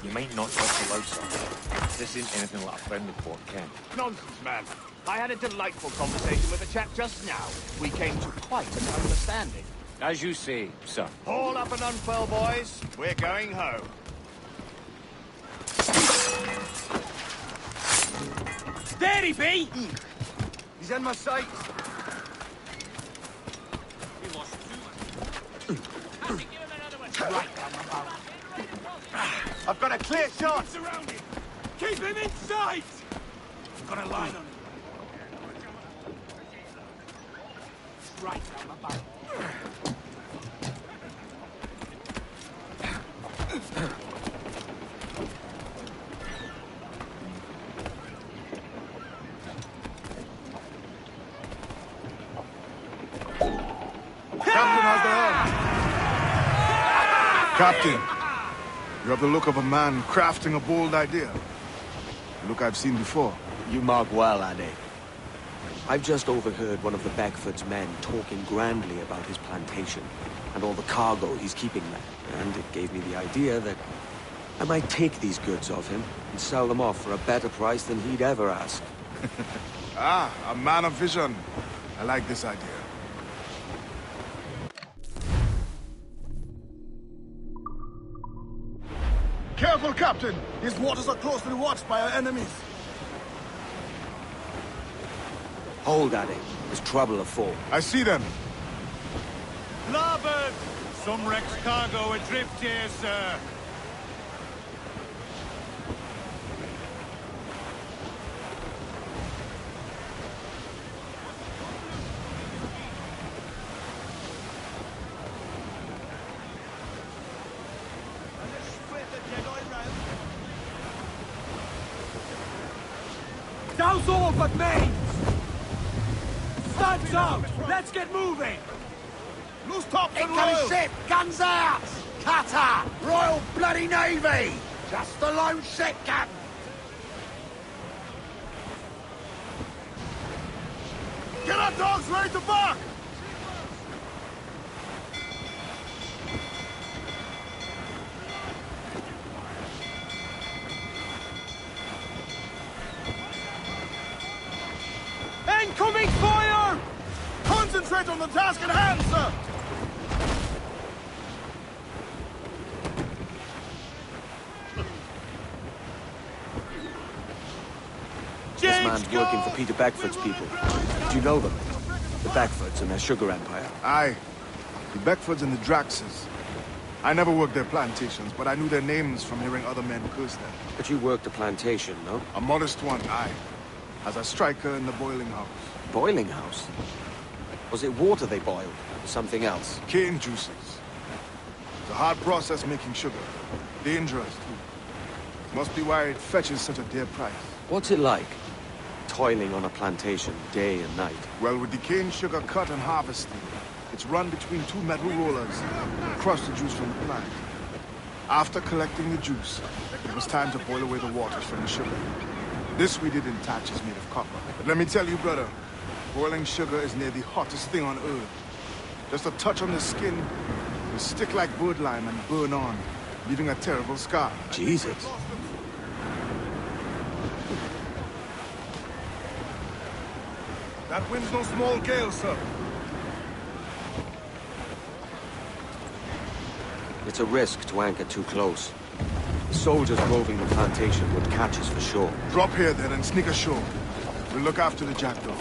You might not trust the loud stuff. This isn't anything like a friendly port, Ken.
Nonsense, man. I had a delightful conversation with a chap just now. We came to quite an understanding.
As you say, sir.
Haul up and unfurl, boys. We're going home.
There he be!
He's in my sights.
We lost two. Right down the mouth.
I've got a clear shot.
Surround him! Keep him in sight! I've got a line on him. Right down the mouth.
Captain, you have the look of a man crafting a bold idea. A look I've seen before.
You mark well, Addy. I've just overheard one of the Beckford's men talking grandly about his plantation and all the cargo he's keeping there. And it gave me the idea that I might take these goods off him and sell them off for a better price than he'd ever ask.
Ah, a man of vision. I like this idea. Careful, Captain! These waters are closely watched by our enemies.
Hold, Addy. There's trouble afoot.
I see them.
Larboard! Some wrecked cargo adrift here, sir. Douse all but mains! Studs out! Let's get moving!
Loose tops and royal! Ship! Guns out! Cutter! Royal Bloody Navy! Just the lone ship, Captain!
Get our dogs ready to bark!
Incoming fire!
Concentrate on the task at hand, sir!
This man's working for Peter Beckford's people. Do you know them? The Beckfords and their sugar empire.
Aye. The Beckfords and the Draxes. I never worked their plantations, but I knew their names from hearing other men curse them.
But you worked a plantation, no?
A modest one, aye. As a striker in the boiling house.
Boiling house? Was it water they boiled? Or something else?
Cane juices. It's a hard process making sugar. Dangerous, too. Must be why it fetches such a dear price.
What's it like? Toiling on a plantation day and night.
Well, with the cane sugar cut and harvested, it's run between two metal rollers that crush the juice from the plant. After collecting the juice, it was time to boil away the waters from the sugar. This we did in thatches made of copper. But let me tell you, brother, boiling sugar is near the hottest thing on earth. Just a touch on the skin will stick like birdlime and burn on, leaving a terrible scar.
Jesus.
That wind's no small gale, sir.
It's a risk to anchor too close. The soldiers roving the plantation would catch us for sure.
Drop here then and sneak ashore. We'll look after the jackdaw.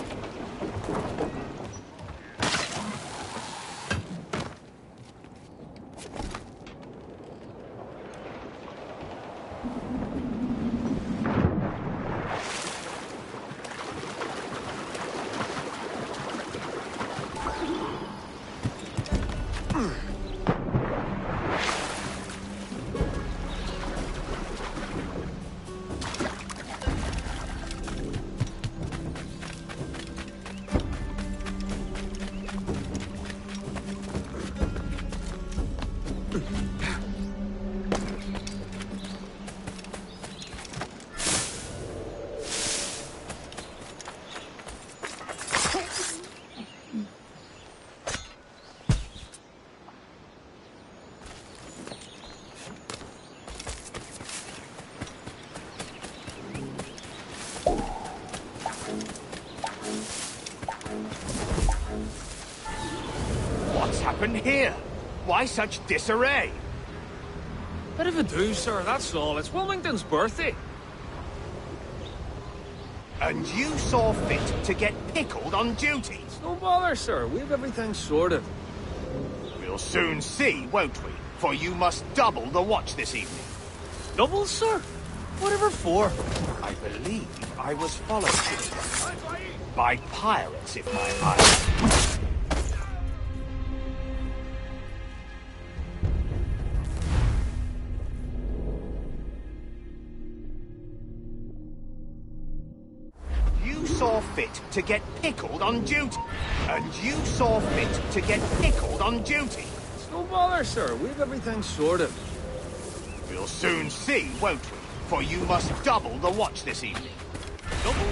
happened here? Why such disarray?
Bit of a do, sir, that's all. It's Wilmington's birthday.
And you saw fit to get pickled on duty?
No bother, sir. We've everything sorted.
We'll soon see, won't we? For you must double the watch this evening.
Double, sir? Whatever for?
I believe I was followed here. By pirates, if my eyes... You saw fit to get pickled on duty. And you saw fit to get pickled on duty.
No bother, sir. We've everything sorted.
We'll soon see, won't we? For you must double the watch this evening. Double?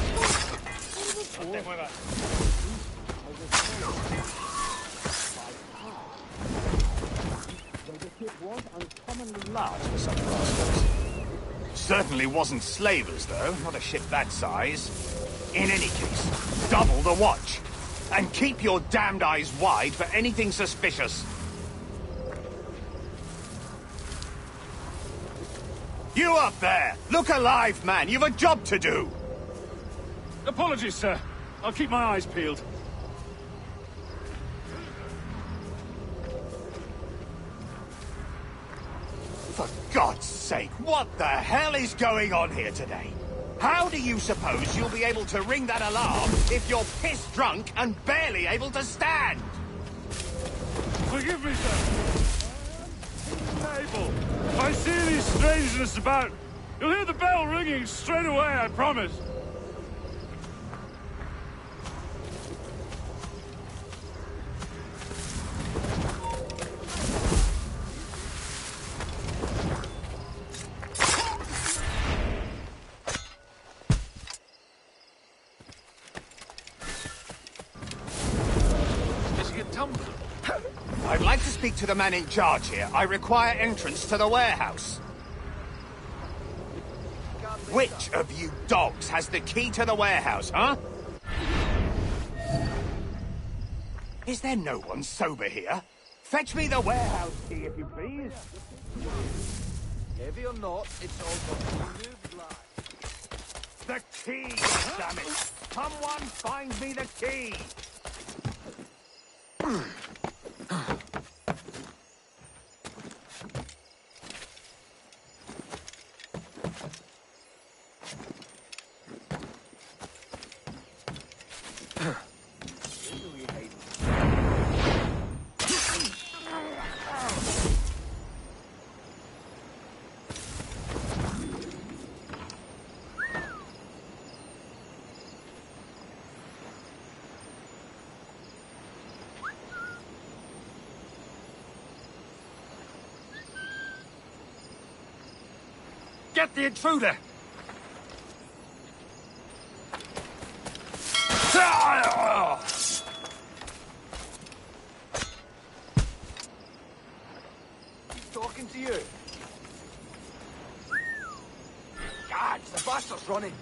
Uncommonly large for such rascals.
Certainly wasn't slavers, though. Not a ship that size. In any case, double the watch. And keep your damned eyes wide for anything suspicious. You up there! Look alive, man! You've a job to do!
Apologies, sir. I'll keep my eyes peeled.
For God's sake, what the hell is going on here today? How do you suppose you'll be able to ring that alarm if you're pissed drunk and barely able to stand?
Forgive me, sir. Table. If I see any strangeness about, you'll hear the bell ringing straight away, I promise.
I'd like to speak to the man in charge here. I require entrance to the warehouse. Which of you dogs has the key to the warehouse, huh? Is there no one sober here? Fetch me the warehouse key, if you please.
Heavy or not, it's all got new blood.
The key, damn it! Someone find me the key!
Get the intruder!
He's talking to you. God, the bastard's running.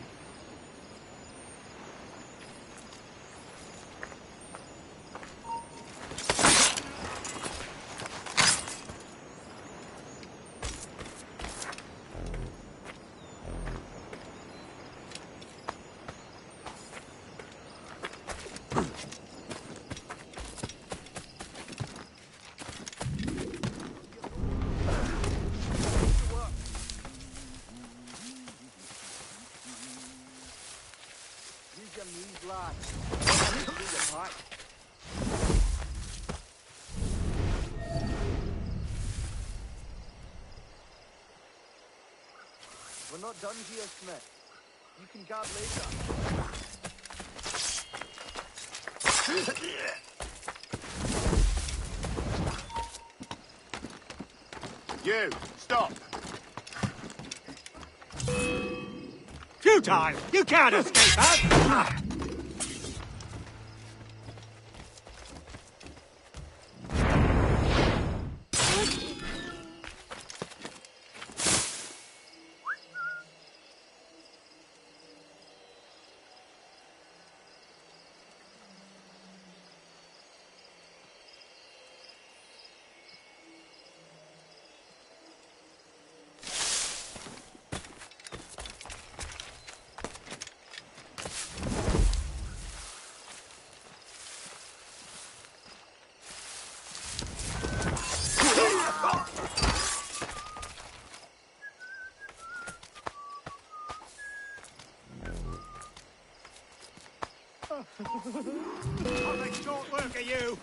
We're not done here, Smith. You can guard later.
You, stop!
Futile! You can't escape that!
I'll make short work of you.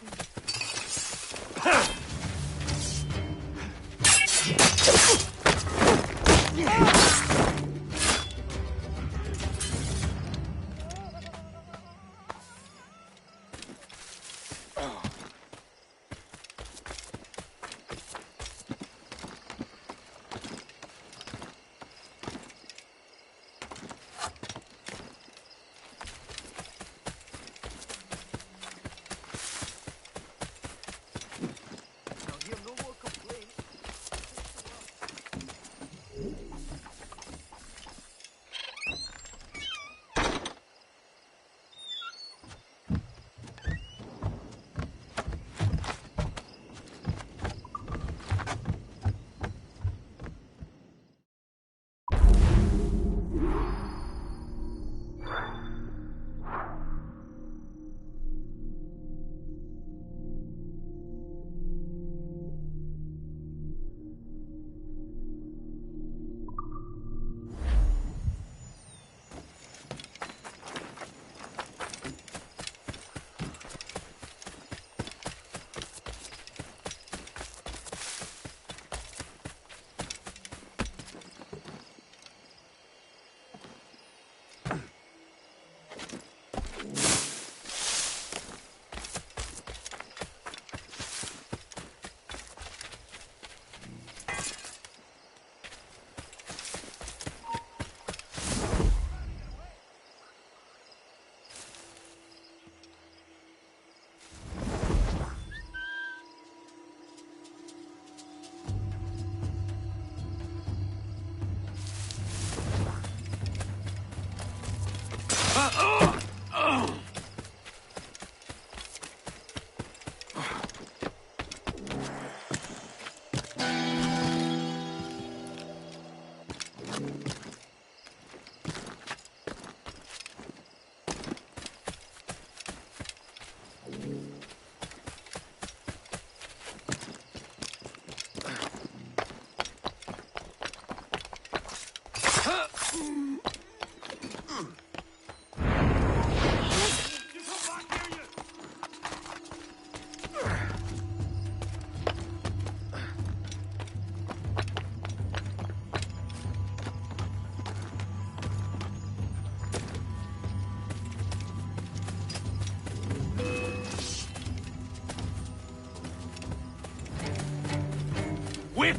Whip!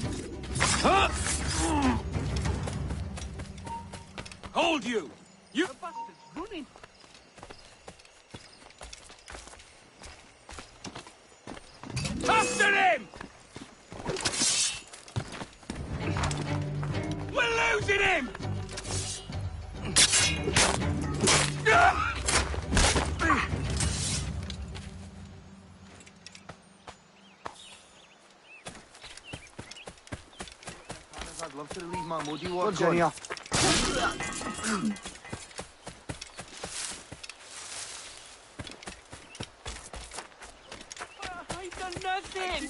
Huh? Hold you! You bastard's running! After him! We're losing him!
I'd love to leave my muddy one. Jenny off.
I've done nothing!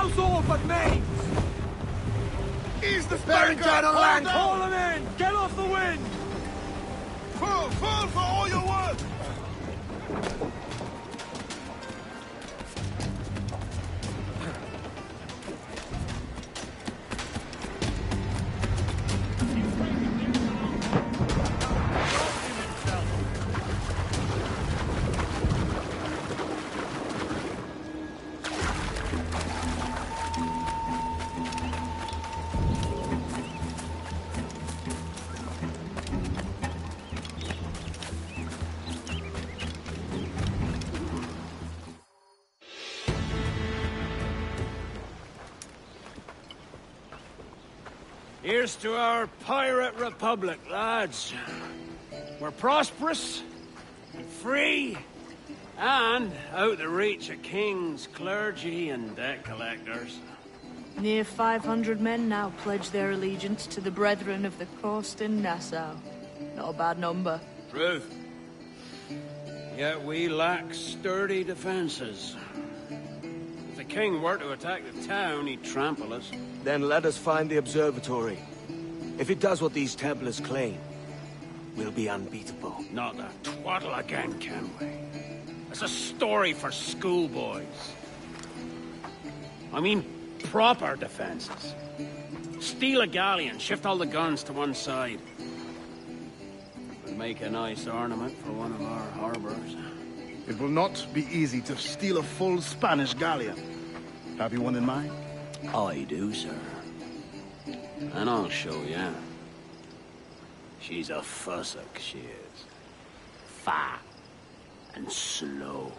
How's all but mains?
Ease the
Bearing
spanker!
down on land!
Hold
Haul them in! Get off the wind!
Full for all your work!
Here's to our pirate republic, lads. We're prosperous, free, and out the reach of kings, clergy, and debt collectors.
Near 500 men now pledge their allegiance to the Brethren of the Coast in Nassau. Not a bad number.
Truth. Yet we lack sturdy defenses. If the king were to attack the town, he'd trample us.
Then let us find the observatory. If it does what these Templars claim, we'll be unbeatable.
Not that twaddle again, can we? It's a story for schoolboys. I mean, proper defenses. Steal a galleon, shift all the guns to one side. And make a nice ornament for one of our harbors.
It will not be easy to steal a full Spanish galleon. Have you one in mind?
I do, sir. And I'll show you. She's a fussock, she is. Fat and slow.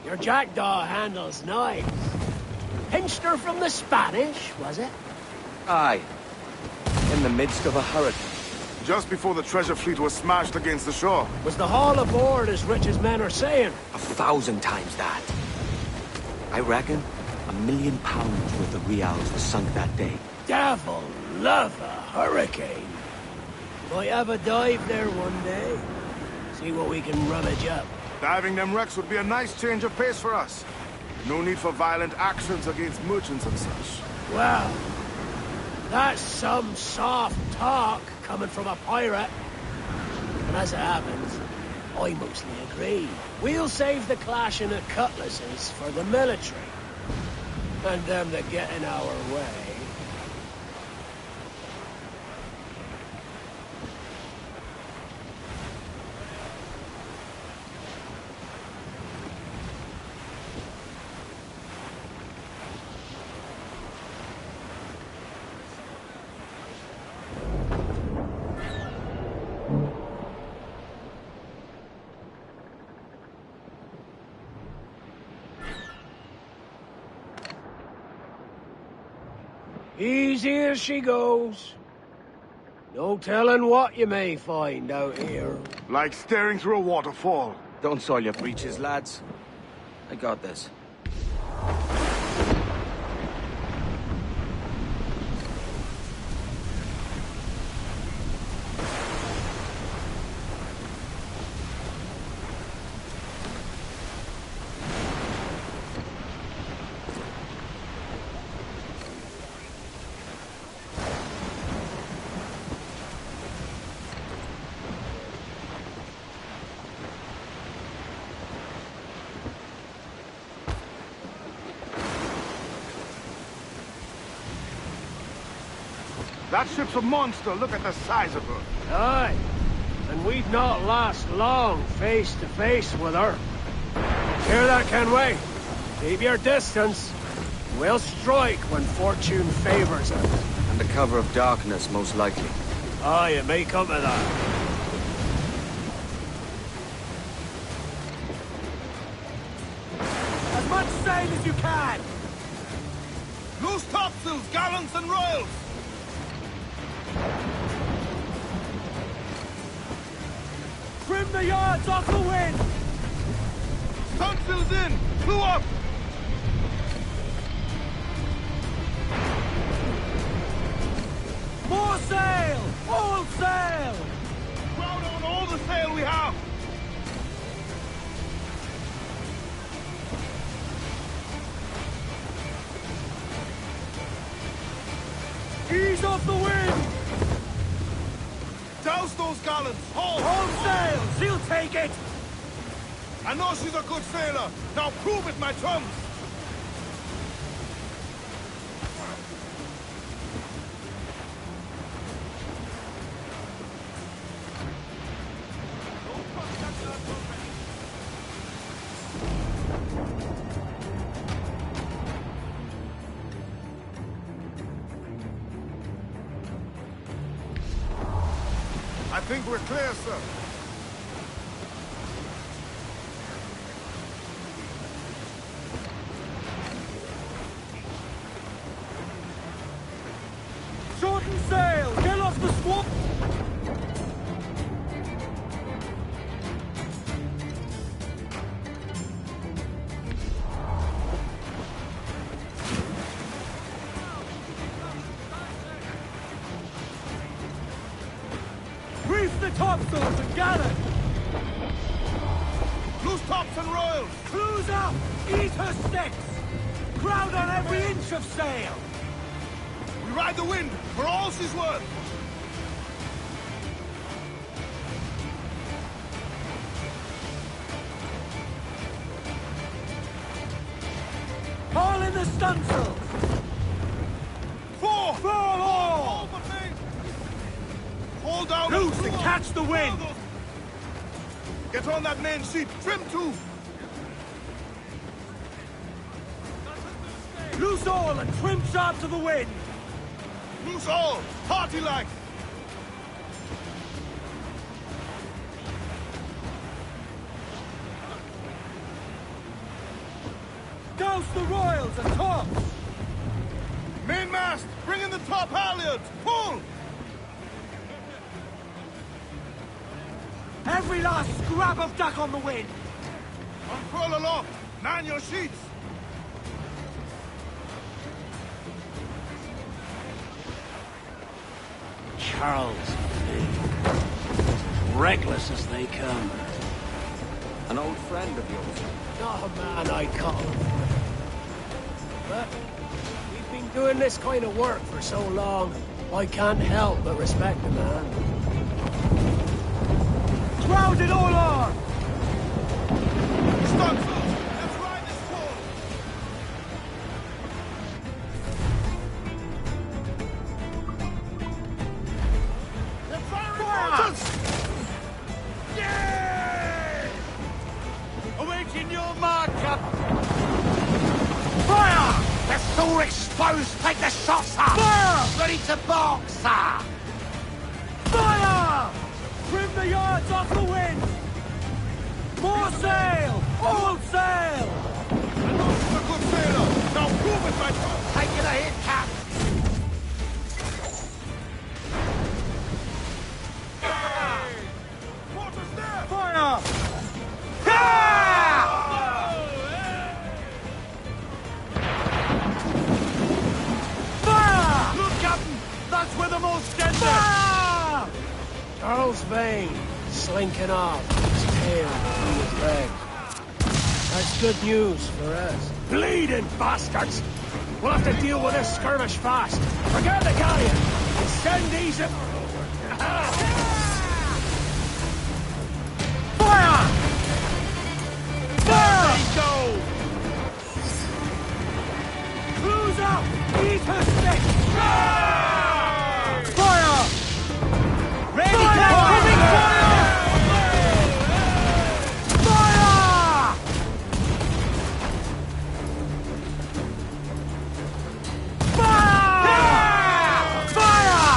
Your jackdaw handles knives. Pinched her from the Spanish, was it?
Aye. In the midst of a hurricane.
Just before the treasure fleet was smashed against the shore.
Was the haul aboard as rich as men are saying?
1,000 times that. I reckon £1 million worth of reals was sunk that day.
Devil love a hurricane. Might have a dive there one day. See what we can rummage up.
Diving them wrecks would be a nice change of pace for us. No need for violent actions against merchants and such.
Well, that's some soft talk coming from a pirate. And as it happens, I mostly agree. We'll save the clashing of cutlasses for the military. And them that get in our way. Easy as she goes. No telling what you may find out here.
Like staring through a waterfall.
Don't soil your breeches, lads. I got this.
That ship's a monster. Look at the size of her.
Aye. And we'd not last long face to face with her. Hear that, Kenway? Keep your distance. We'll strike when fortune favors us.
Under cover of darkness, most likely.
Aye, it may come to that.
As much sail as you can!
Loose topsails, gallants and royals!
Trim the yards off the wind!
Stunsail's in! Clew up!
More sail! All sail!
Crowd on all the sail we have!
Ease off the wind!
Douse those gallants! Hold!
All sails! He'll take it!
I know she's a good sailor! Now prove it, my chums! I think we're clear, sir.
Shorten sail! Get off the swamp! Reef the topsails and gallant!
Loose tops and royals!
Close up! Eat her sticks! Crowd on every inch of sail!
We ride the wind for all she's worth!
Haul in the stunsail!
Four!
Four all!
Hold down!
Loose and catch the wind!
Get on that main sheet! Trim to!
Loose all and trim sharp to the wind!
Loose all! Party-like!
Douse the royals and tops!
Mainmast! Bring in the top halyards! Pull!
Every last scrap of duck on the wind!
Unfurl aloft! Man your sheets!
Charles Lee. Reckless as they come.
An old friend of yours?
Not a man I call him. But we've been doing this kind of work for so long, I can't help but respect the man.
Crowd it all on!
Stunsails! Let's ride this wall! They're firing mortars!
Yeah!
Awaiting your mark, Captain!
Fire! They're still exposed! Take the shot, sir!
Fire!
Ready to bark, sir!
Fire! Trim the yards off the wind! More sail! All sail!
I know she's a good sailor! Now prove it, my friend!
Taking a hit, Cap!
Quarters there!
Fire! Fire!
Look, Captain! That's where the most dead
Fire!
Charles Vane, slinking off, his tail between his legs. That's good news for us. Bleeding bastards! We'll have to deal with this skirmish fast. Forget the galleon, and send these...
Fire! Fire!
go!
Cruise up! Eat her stick! Fire! Ready to coming fire! Fire! Fire! Fire!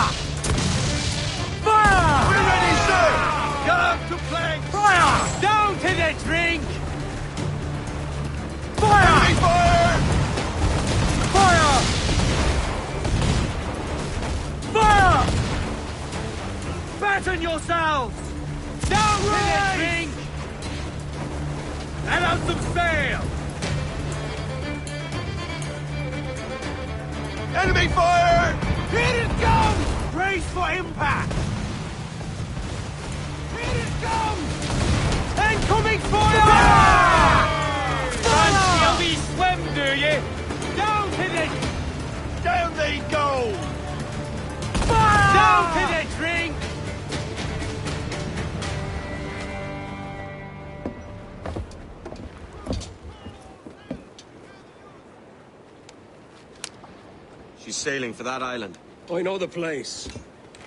Fire!
We're ready, sir! Get up to plank!
Fire! Down to the drink! Fire!
Enemy fire!
Fire! Fire! Batten yourselves! Down to the a drink! Let out some sail!
Enemy fire!
Here it comes! Brace for impact! Here it comes! Incoming fire! Fancy a wee swim, do you? Down to the...
Down they go!
Fire! Down to the drink!
She's sailing for that island.
I know the place.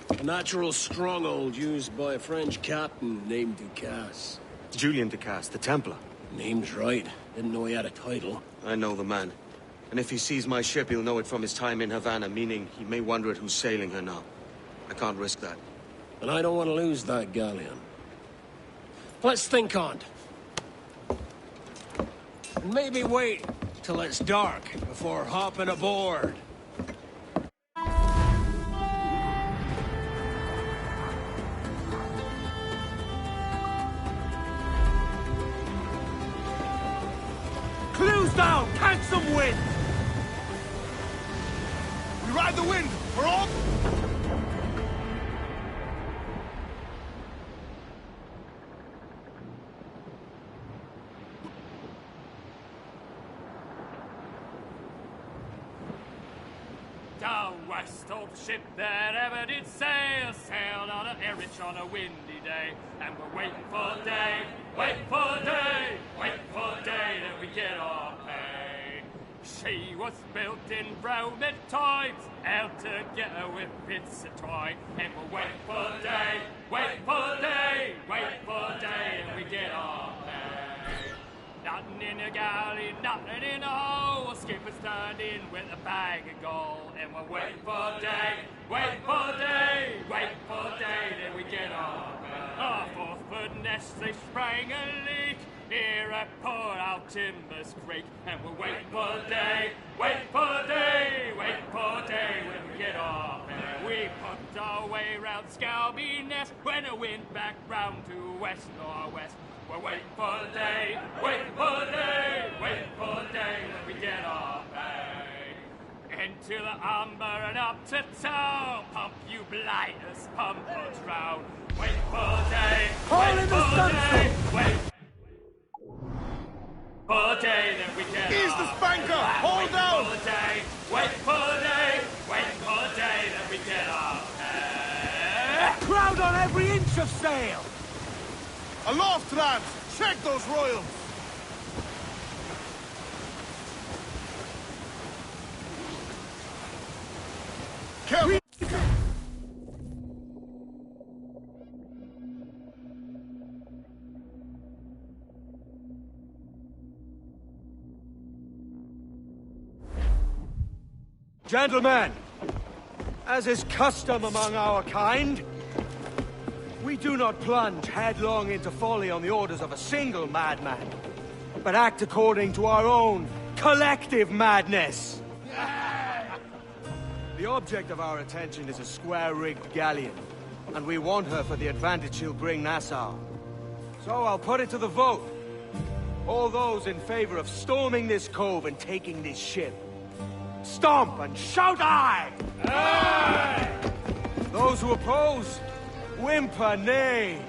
A natural stronghold used by a French captain named Ducasse.
Julian Ducasse, the Templar.
Name's right. Didn't know he had a title.
I know the man. And if he sees my ship, he'll know it from his time in Havana, meaning he may wonder at who's sailing her now. I can't risk that.
And I don't want to lose that galleon. Let's think on it. And maybe wait till it's dark before hopping aboard.
Clues down! Catch some wind!
We ride the wind! We're off!
Down west, old ship that ever did sail, sailed on a Erich on a windy day, and we're waiting for day, waiting for day, waiting for day that we get our pay. She was built in Roman times, out together with bits of twine, and we're waiting for day, waiting for day, waiting for day that we get our pay. Nothing in a galley, nothing in a hole. Skipper's turned in with a bag of gold. And we're waiting for day, waiting for day, waiting for day, then we get our pay. Our fourth-foot nest, they sprang a leak here at Port Out Timbers Creek. And we're waiting for day, waiting for day, waiting for day, when we get our pay. We put our way round Scalby Nest when the wind back round to west-northwest. We're waiting for the day, waiting for the day, waiting for the day when we get our pay. Into the umber and up to town, pump you blighters, pump us round. Waiting for the day, waiting for the day, waiting for the day that we get
Ease the spanker, hold down!
Waiting for the day, waiting for the day, waiting for the day that we get our pay.
Crowd on every inch of sail!
Aloft, lads! Check those royals! Careful!
Gentlemen, as is custom among our kind, we do not plunge headlong into folly on the orders of a single madman, but act according to our own collective madness. The object of our attention is a square-rigged galleon, and we want her for the advantage she'll bring Nassau. So I'll put it to the vote. All those in favor of storming this cove and taking this ship, stomp and shout aye! Aye! Those who oppose, whimper nay.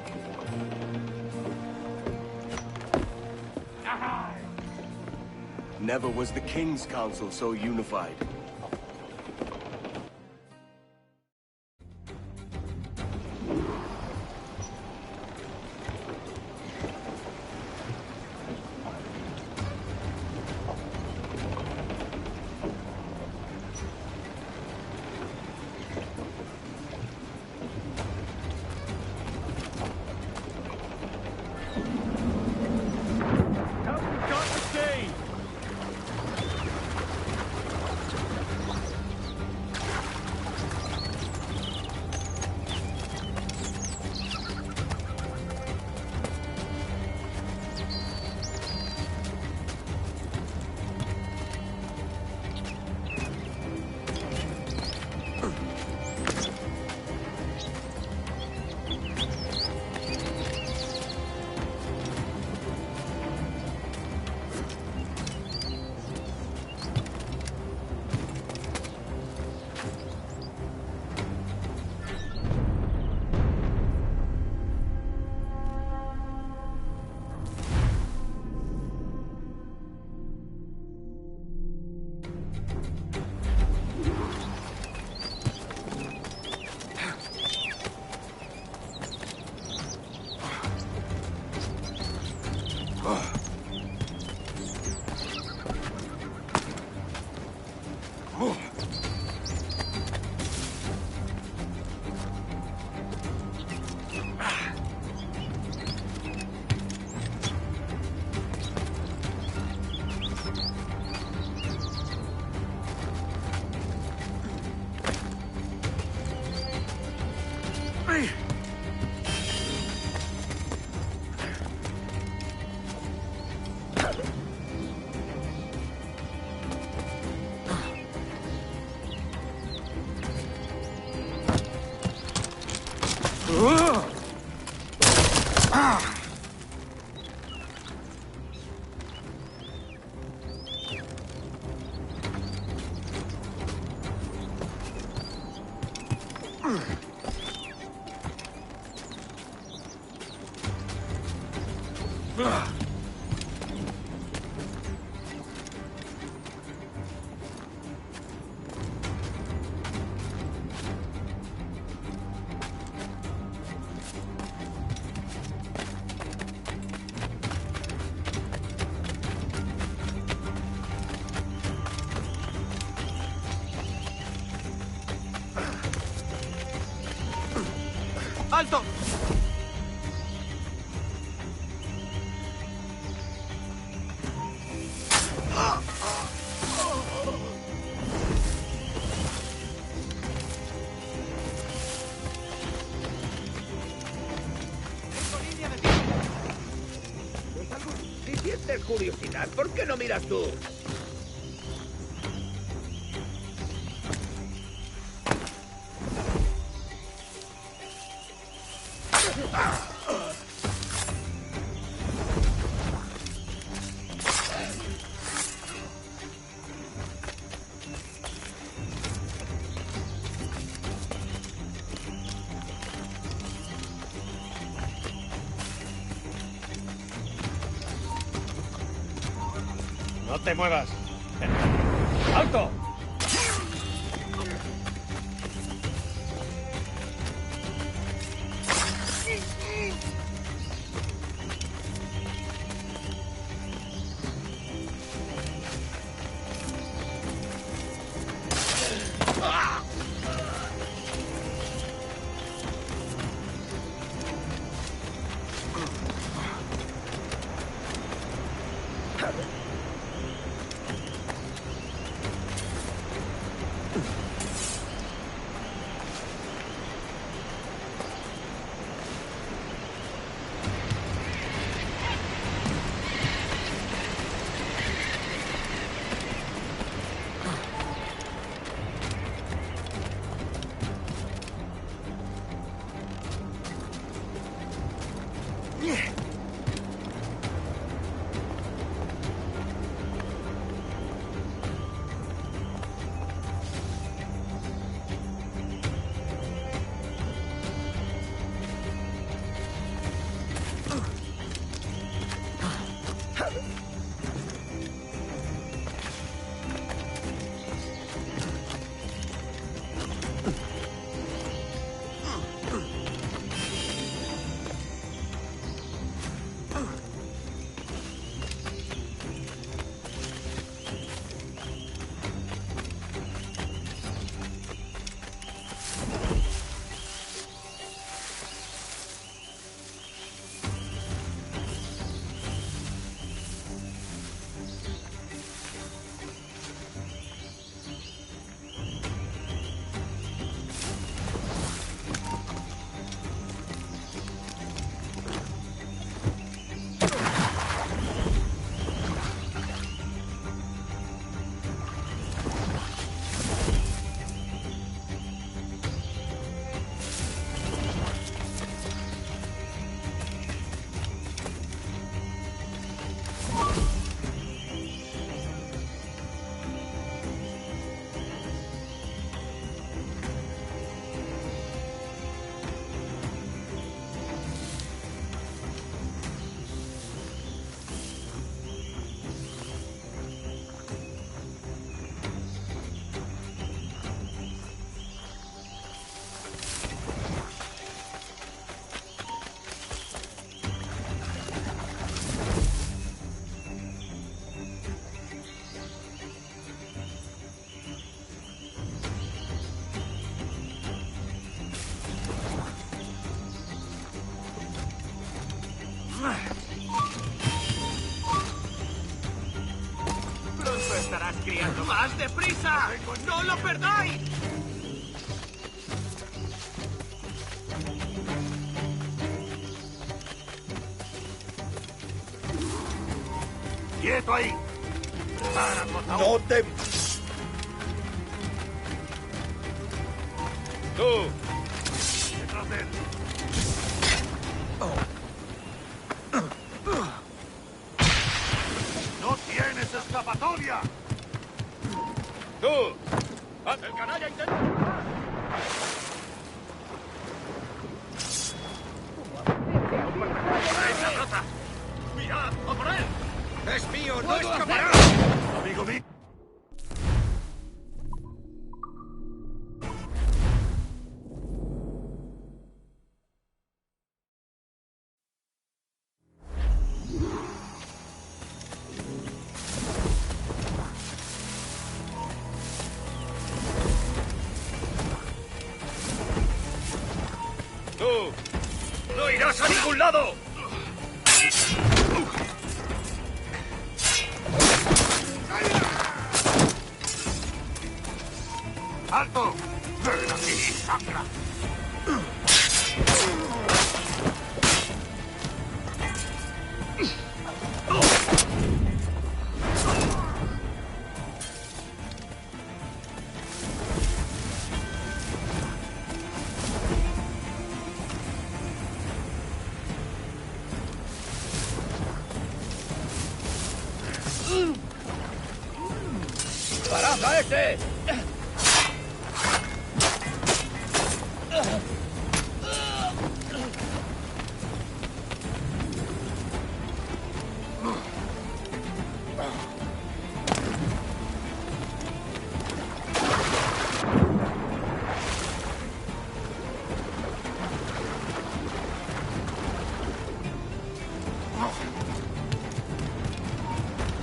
Never was the King's Council so unified.
¡Alto!
Si sientes curiosidad, ¿por qué no miras tú?
No te muevas. ¡Alto!
¡Más deprisa! ¡No lo perdáis! ¡Quieto ahí! ¡No te...
¡Tú!
¡Detrás de él! ¡No tienes escapatoria!
¡Tú! ¡El canalla intenta!
¡Esa rata!
¡Mirad! ¡A por él!
¡Es mío! ¡No escapará! ¡Amigo mío!
¡Tú! ¡No irás a ningún lado!
¡Alto! ¡Ven aquí, sangra!
¡Parad a ese!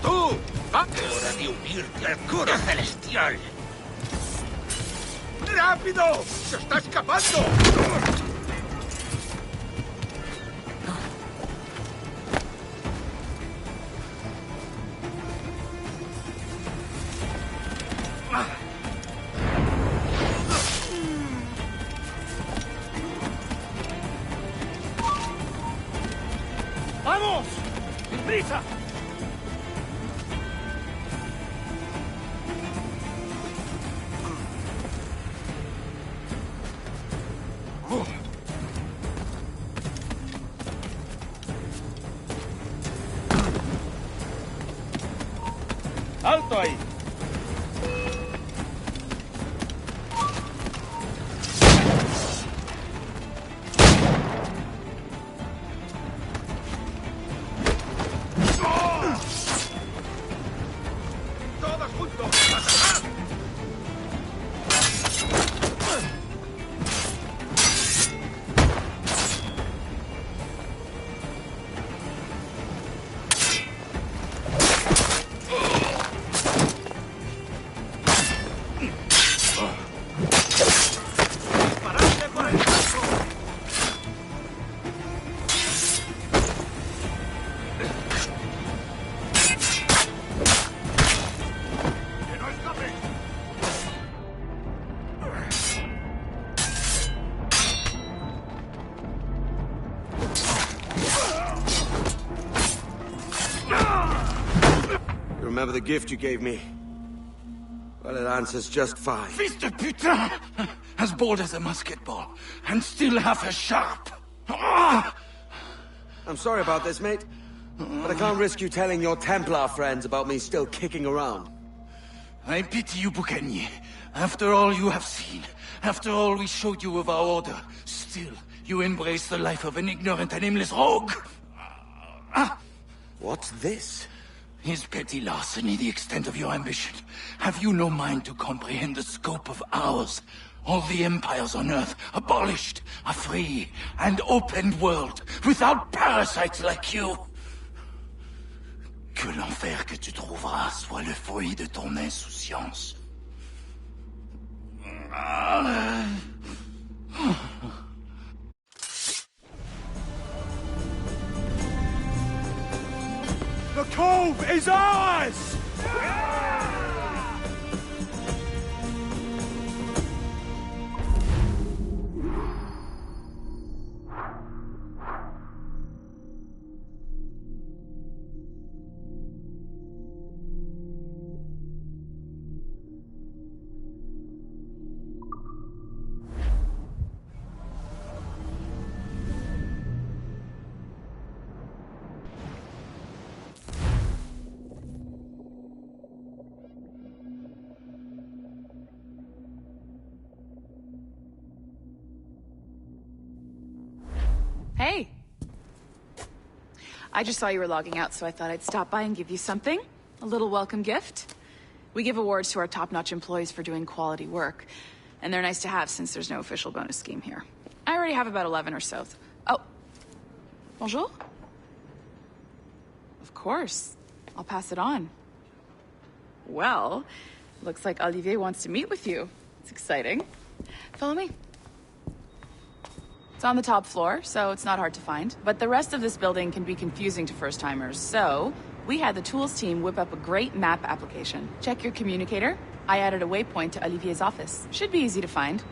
¡Tú!
¡Hora de unirte al coro celestial!
¡Rápido! ¡Se está escapando!
¡Vamos! ¡Prisa! ¡Alto ahí!
¡Todos juntos! ¡Atrás! ¡Disparadle por el casco! ¡Que no escape!
You remember the gift you gave me? Well, it answers just fine.
Fils de putain! As bold as a musket ball, and still half as sharp. Ah!
I'm sorry about this, mate. But I can't risk you telling your Templar friends about me still kicking around.
I pity you, Boucanier. After all you have seen, after all we showed you of our order, still you embrace the life of an ignorant and aimless rogue.
What's this?
Is petty larceny the extent of your ambition? Have you no mind to comprehend the scope of ours? All the empires on Earth abolished, a free and open world, without parasites like you. Que l'enfer que tu trouveras soit le fruit de ton insouciance.
The cove is ours!
Hey. I just saw you were logging out, so I thought I'd stop by and give you something. A little welcome gift. We give awards to our top-notch employees for doing quality work, and they're nice to have since there's no official bonus scheme here. I already have about 11 or so. Oh. Bonjour? Of course. I'll pass it on. Well, looks like Olivier wants to meet with you. It's exciting. Follow me. It's on the top floor, so it's not hard to find. But the rest of this building can be confusing to first-timers, so we had the tools team whip up a great map application. Check your communicator. I added a waypoint to Olivier's office. Should be easy to find.